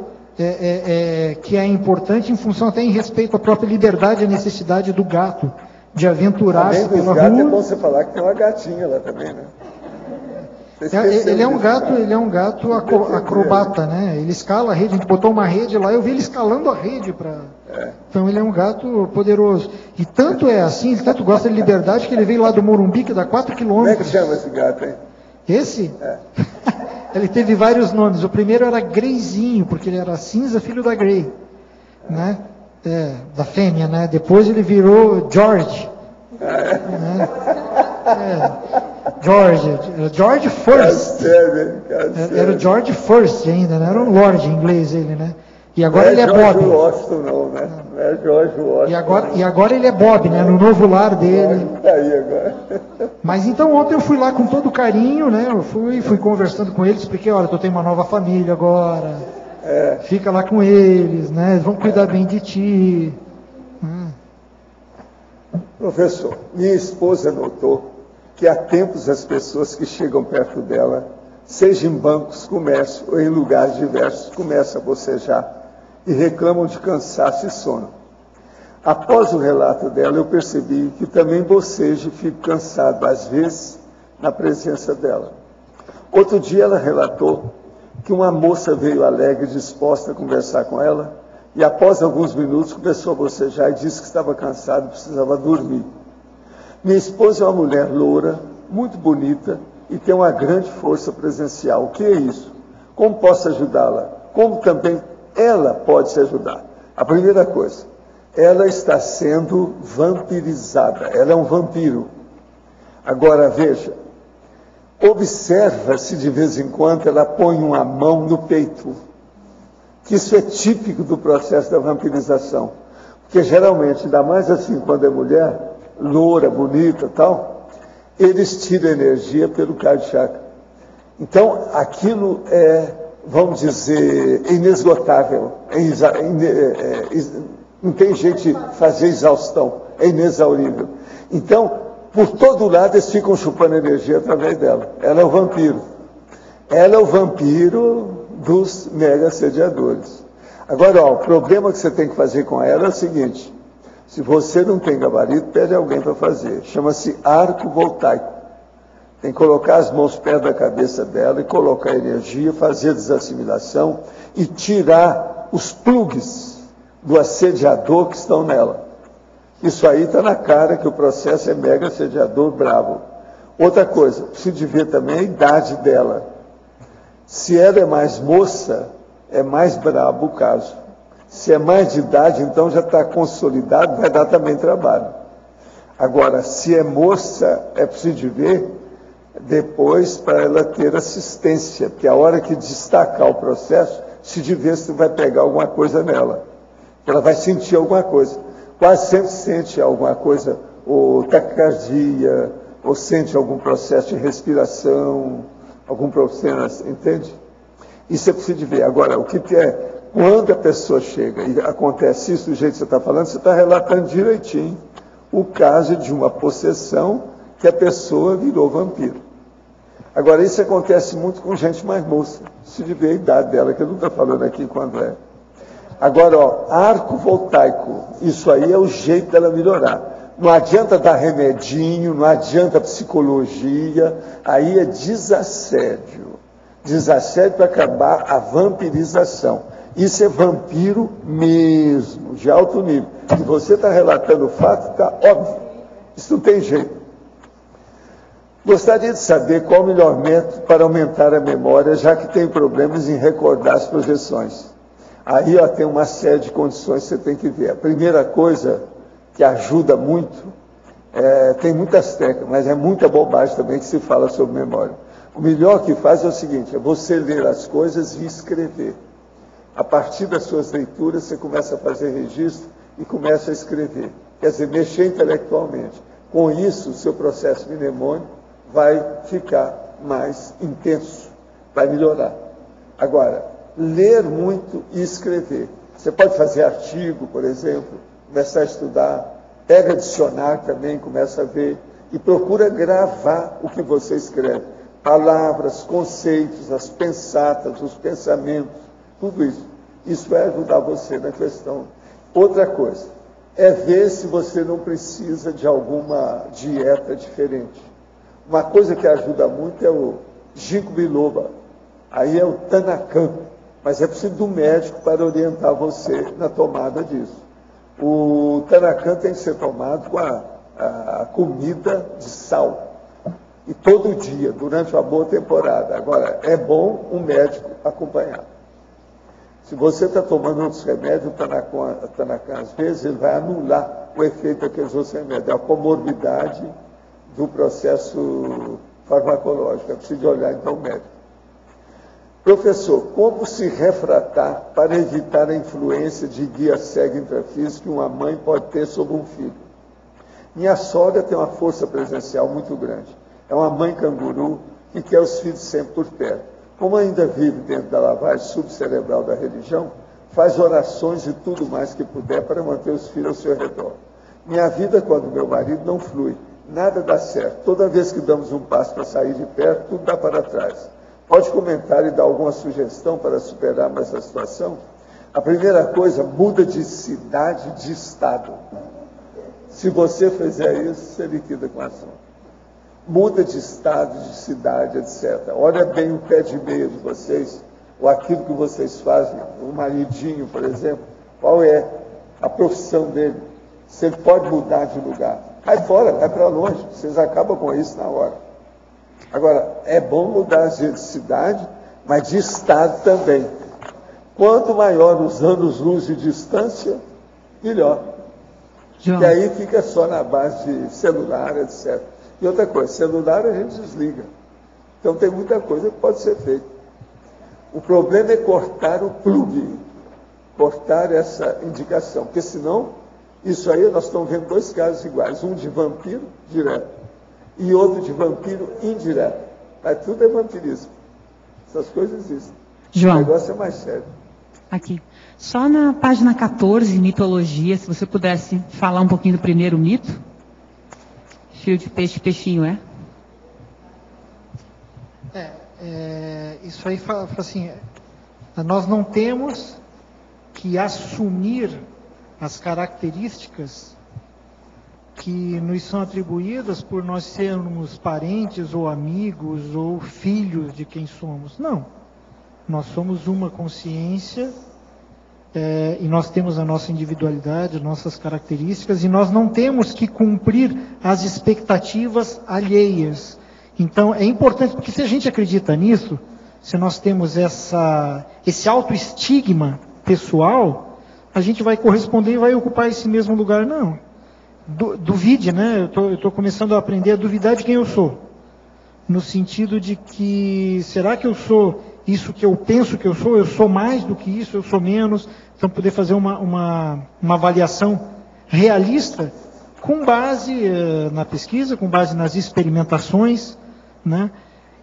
que é importante, em função até em respeito à própria liberdade e à necessidade do gato de aventurar-se pela rua. É bom você falar que tem uma gatinha lá também, né? Ele é um gato acrobata, né? Ele escala a rede, a gente botou uma rede lá, eu vi ele escalando a rede Então ele é um gato poderoso. E tanto é assim, ele tanto gosta de liberdade, que ele veio lá do Morumbi, que dá 4 quilômetros. Como é que chama esse gato, hein? Esse? Ele teve vários nomes. O primeiro era Greyzinho, porque ele era cinza, filho da Grey, né? Da fêmea, né? Depois ele virou George. Né? George First. Era o George First ainda, né? Era um Lord em inglês ele, né? E agora ele é Bob. Washington, não, né? Não é George Washington. E agora ele é Bob, né? No novo lar dele. Aí agora. Mas então ontem eu fui lá com todo carinho, né? Eu fui conversando com eles, expliquei, olha, tu tem uma nova família agora. Fica lá com eles, né? Eles vão cuidar bem de ti. Professor, minha esposa notou que há tempos as pessoas que chegam perto dela, seja em bancos, comércio ou em lugares diversos, começam a bocejar e reclamam de cansaço e sono. Após o relato dela, eu percebi que também bocejo e fico cansado, às vezes, na presença dela. Outro dia ela relatou que uma moça veio alegre, disposta a conversar com ela, e após alguns minutos começou a bocejar e disse que estava cansado e precisava dormir. Minha esposa é uma mulher loura, muito bonita e tem uma grande força presencial. O que é isso? Como posso ajudá-la? Como também ela pode se ajudar? A primeira coisa, ela está sendo vampirizada. Ela é um vampiro. Agora veja, observa se de vez em quando ela põe uma mão no peito. Que isso é típico do processo da vampirização. Porque geralmente, ainda mais assim quando é mulher, loura, bonita e tal, eles tiram energia pelo cardio chakra. Então, aquilo é, vamos dizer, inesgotável. Não tem jeito de fazer exaustão. É inexaurível. Então, por todo lado, eles ficam chupando energia através dela. Ela é o vampiro. Ela é o vampiro dos mega assediadores. Agora, o problema que você tem que fazer com ela é o seguinte: se você não tem gabarito, pede alguém para fazer. Chama-se arco voltaico. Tem que colocar as mãos perto da cabeça dela e colocar energia, fazer a desassimilação e tirar os plugs do assediador que estão nela. Isso aí está na cara que o processo é mega assediador bravo. Outra coisa, preciso ver também a idade dela. Se ela é mais moça, é mais brabo o caso. Se é mais de idade, então já está consolidado, vai dar também trabalho. Agora, se é moça, é preciso ver depois para ela ter assistência, porque a hora que destacar o processo, se de ver se vai pegar alguma coisa nela. Ela vai sentir alguma coisa. Quase sempre sente alguma coisa, ou taquicardia, ou sente algum processo de respiração, algum processo, entende? Isso é preciso de ver. Agora, o que é, quando a pessoa chega e acontece isso do jeito que você está falando, você está relatando direitinho o caso de uma possessão que a pessoa virou vampiro. Agora, isso acontece muito com gente mais moça. Se de ver a idade dela, que eu não estou falando aqui quando é. Agora, ó, arco voltaico, isso aí é o jeito dela melhorar. Não adianta dar remedinho, não adianta psicologia, aí é desassédio. Desassédio para acabar a vampirização. Isso é vampiro mesmo, de alto nível. Se você está relatando o fato, está óbvio. Isso não tem jeito. Gostaria de saber qual o melhor método para aumentar a memória, já que tem problemas em recordar as projeções. Aí ó, tem uma série de condições que você tem que ver. A primeira coisa que ajuda muito, tem muitas técnicas, mas é muita bobagem também que se fala sobre memória. O melhor que faz é o seguinte, é você ler as coisas e escrever. A partir das suas leituras, você começa a fazer registro e começa a escrever. Quer dizer, mexer intelectualmente. Com isso, o seu processo mnemônico vai ficar mais intenso, vai melhorar. Agora, ler muito e escrever. Você pode fazer artigo, por exemplo, começar a estudar, pega dicionário também, começa a ver, e procura gravar o que você escreve. Palavras, conceitos, as pensatas, os pensamentos, tudo isso. Isso vai ajudar você na questão. Outra coisa, é ver se você não precisa de alguma dieta diferente. Uma coisa que ajuda muito é o ginkgo biloba, aí é o tanakan, mas é preciso do médico para orientar você na tomada disso. O tanakan tem que ser tomado com a comida de sal, e todo dia, durante uma boa temporada. Agora, é bom um médico acompanhar. Se você está tomando outros remédios, o tanakan, às vezes, ele vai anular o efeito daqueles outros remédios, é a comorbidade do processo farmacológico. É preciso olhar, então, o médico. Professor, como se refratar para evitar a influência de guia cega intrafísica que uma mãe pode ter sobre um filho? Minha sogra tem uma força presencial muito grande. É uma mãe canguru que quer os filhos sempre por perto. Como ainda vive dentro da lavagem subcerebral da religião, faz orações e tudo mais que puder para manter os filhos ao seu redor. Minha vida, quando meu marido, não flui. Nada dá certo. Toda vez que damos um passo para sair de perto, tudo dá para trás. Pode comentar e dar alguma sugestão para superarmos essa situação? A primeira coisa, muda de cidade, de estado. Se você fizer isso, você liquida com a ação. Muda de estado, de cidade, etc. Olha bem o pé de meia de vocês, ou aquilo que vocês fazem, o maridinho, por exemplo, qual é a profissão dele? Se ele pode mudar de lugar. Cai fora, vai para longe, vocês acabam com isso na hora. Agora, é bom mudar de cidade, mas de estado também. Quanto maior os anos-luz de distância, melhor. João. E aí fica só na base de celular, etc. E outra coisa, celular a gente desliga. Então tem muita coisa que pode ser feita. O problema é cortar o plug, cortar essa indicação, porque senão, isso aí nós estamos vendo dois casos iguais, um de vampiro direto e outro de vampiro indireto. Mas tudo é vampirismo. Essas coisas existem. João. O negócio é mais sério. Aqui. Só na página 14, mitologia, se você pudesse falar um pouquinho do primeiro mito. Fio de peixe, peixinho, é? Isso aí fala assim, nós não temos que assumir as características que nos são atribuídas por nós sermos parentes ou amigos ou filhos de quem somos. Não. Nós somos uma consciência e nós temos a nossa individualidade, nossas características, e nós não temos que cumprir as expectativas alheias. Então, é importante, porque se a gente acredita nisso, se nós temos esse autoestigma pessoal, a gente vai corresponder e vai ocupar esse mesmo lugar. Não. Duvide, né? Eu estou começando a aprender a duvidar de quem eu sou. No sentido de que, será que eu sou isso que eu penso que eu sou mais do que isso, eu sou menos? Então, poder fazer uma avaliação realista com base na pesquisa, com base nas experimentações, né?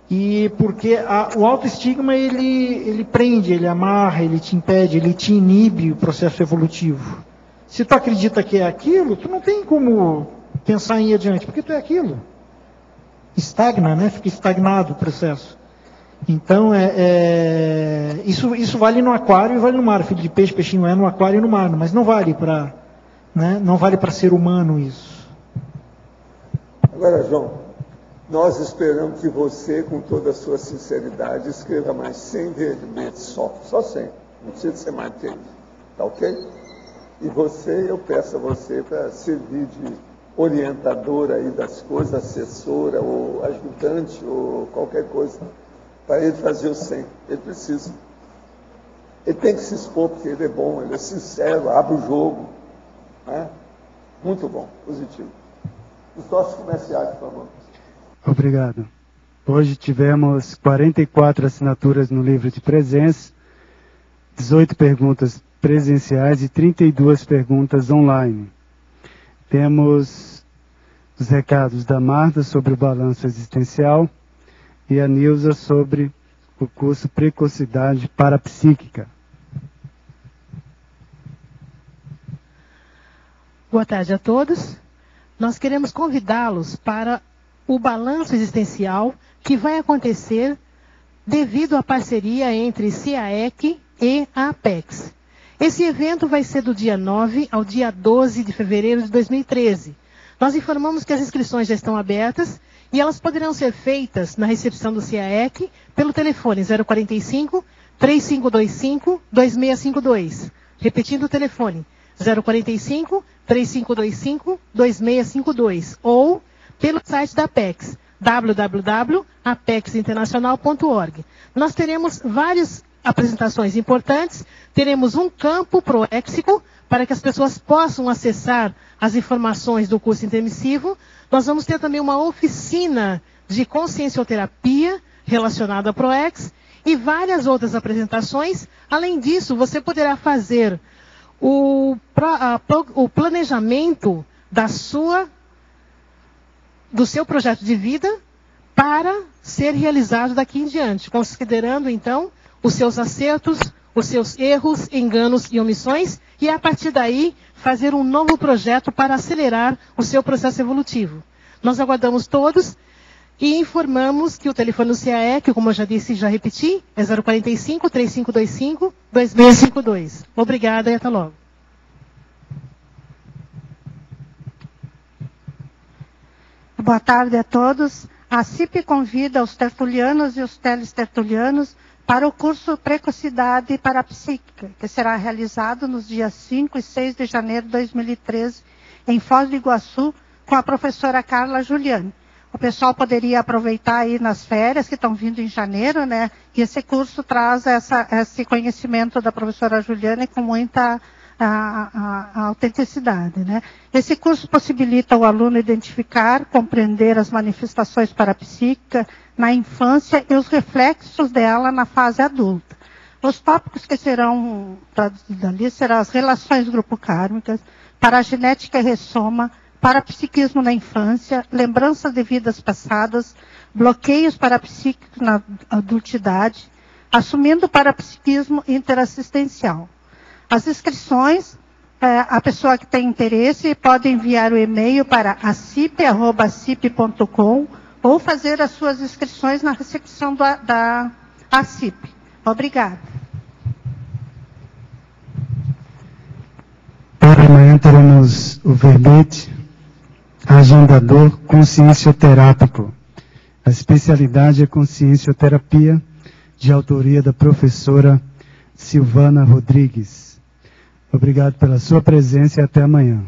E porque o autoestigma, ele prende, ele amarra, ele te impede, ele te inibe o processo evolutivo. Se tu acredita que é aquilo, tu não tem como pensar em ir adiante, porque tu é aquilo. Estagna, né? Fica estagnado o processo. Então, isso vale no aquário e vale no mar. Filho de peixe, peixinho é no aquário e no mar, mas não vale para, né? Não vale para ser humano isso. Agora, João, nós esperamos que você, com toda a sua sinceridade, escreva mais 100 verbetes só 100. Não precisa ser mais que isso. Tá ok? E eu peço a você para servir de orientadora aí das coisas, assessora ou ajudante ou qualquer coisa, para ele fazer o 100. Ele precisa. Ele tem que se expor, porque ele é bom, ele é sincero, abre o jogo. Né? Muito bom, positivo. Os nossos comerciais, por favor. Obrigado. Hoje tivemos 44 assinaturas no livro de presença, 18 perguntas presenciais e 32 perguntas online. Temos os recados da Marta sobre o balanço existencial e a Nilza sobre o curso Precocidade Parapsíquica. Boa tarde a todos. Nós queremos convidá-los para o balanço existencial que vai acontecer devido à parceria entre CAEC e a Apex. Esse evento vai ser do dia 9 ao dia 12 de fevereiro de 2013. Nós informamos que as inscrições já estão abertas e elas poderão ser feitas na recepção do CAEC pelo telefone 045 3525 2652. Repetindo o telefone, 045 3525 2652 ou pelo site da Apex, www.apexinternacional.org. Nós teremos várias apresentações importantes, teremos um campo proéxico para que as pessoas possam acessar as informações do curso intermissivo. Nós vamos ter também uma oficina de consciencioterapia relacionada à Proex e várias outras apresentações. Além disso, você poderá fazer o planejamento do seu projeto de vida para ser realizado daqui em diante, considerando então os seus acertos, os seus erros, enganos e omissões, e a partir daí fazer um novo projeto para acelerar o seu processo evolutivo. Nós aguardamos todos e informamos que o telefone do CAEC, como eu já disse e já repeti, é 045 3525 2652. Obrigada e até logo. Boa tarde a todos. A CIP convida os tertulianos e os telestertulianos para o curso Precocidade Parapsíquica, que será realizado nos dias 5 e 6 de janeiro de 2013, em Foz do Iguaçu, com a professora Carla Juliane. O pessoal poderia aproveitar aí nas férias, que estão vindo em janeiro, né? E esse curso traz esse conhecimento da professora Juliane com muita a autenticidade, né? Esse curso possibilita o aluno identificar, compreender as manifestações parapsíquicas na infância e os reflexos dela na fase adulta. Os tópicos que serão traduzidos ali serão as relações grupo-kármicas, paragenética e ressoma, parapsiquismo na infância, lembranças de vidas passadas, bloqueios parapsíquicos na adultidade, assumindo o parapsiquismo interassistencial. As inscrições, a pessoa que tem interesse pode enviar o e-mail para acip@acip.com ou fazer as suas inscrições na recepção da ACIP. Obrigada. Para amanhã teremos o verbete agendador consciencioterápico. A especialidade é consciencioterapia, de autoria da professora Silvana Rodrigues. Obrigado pela sua presença e até amanhã.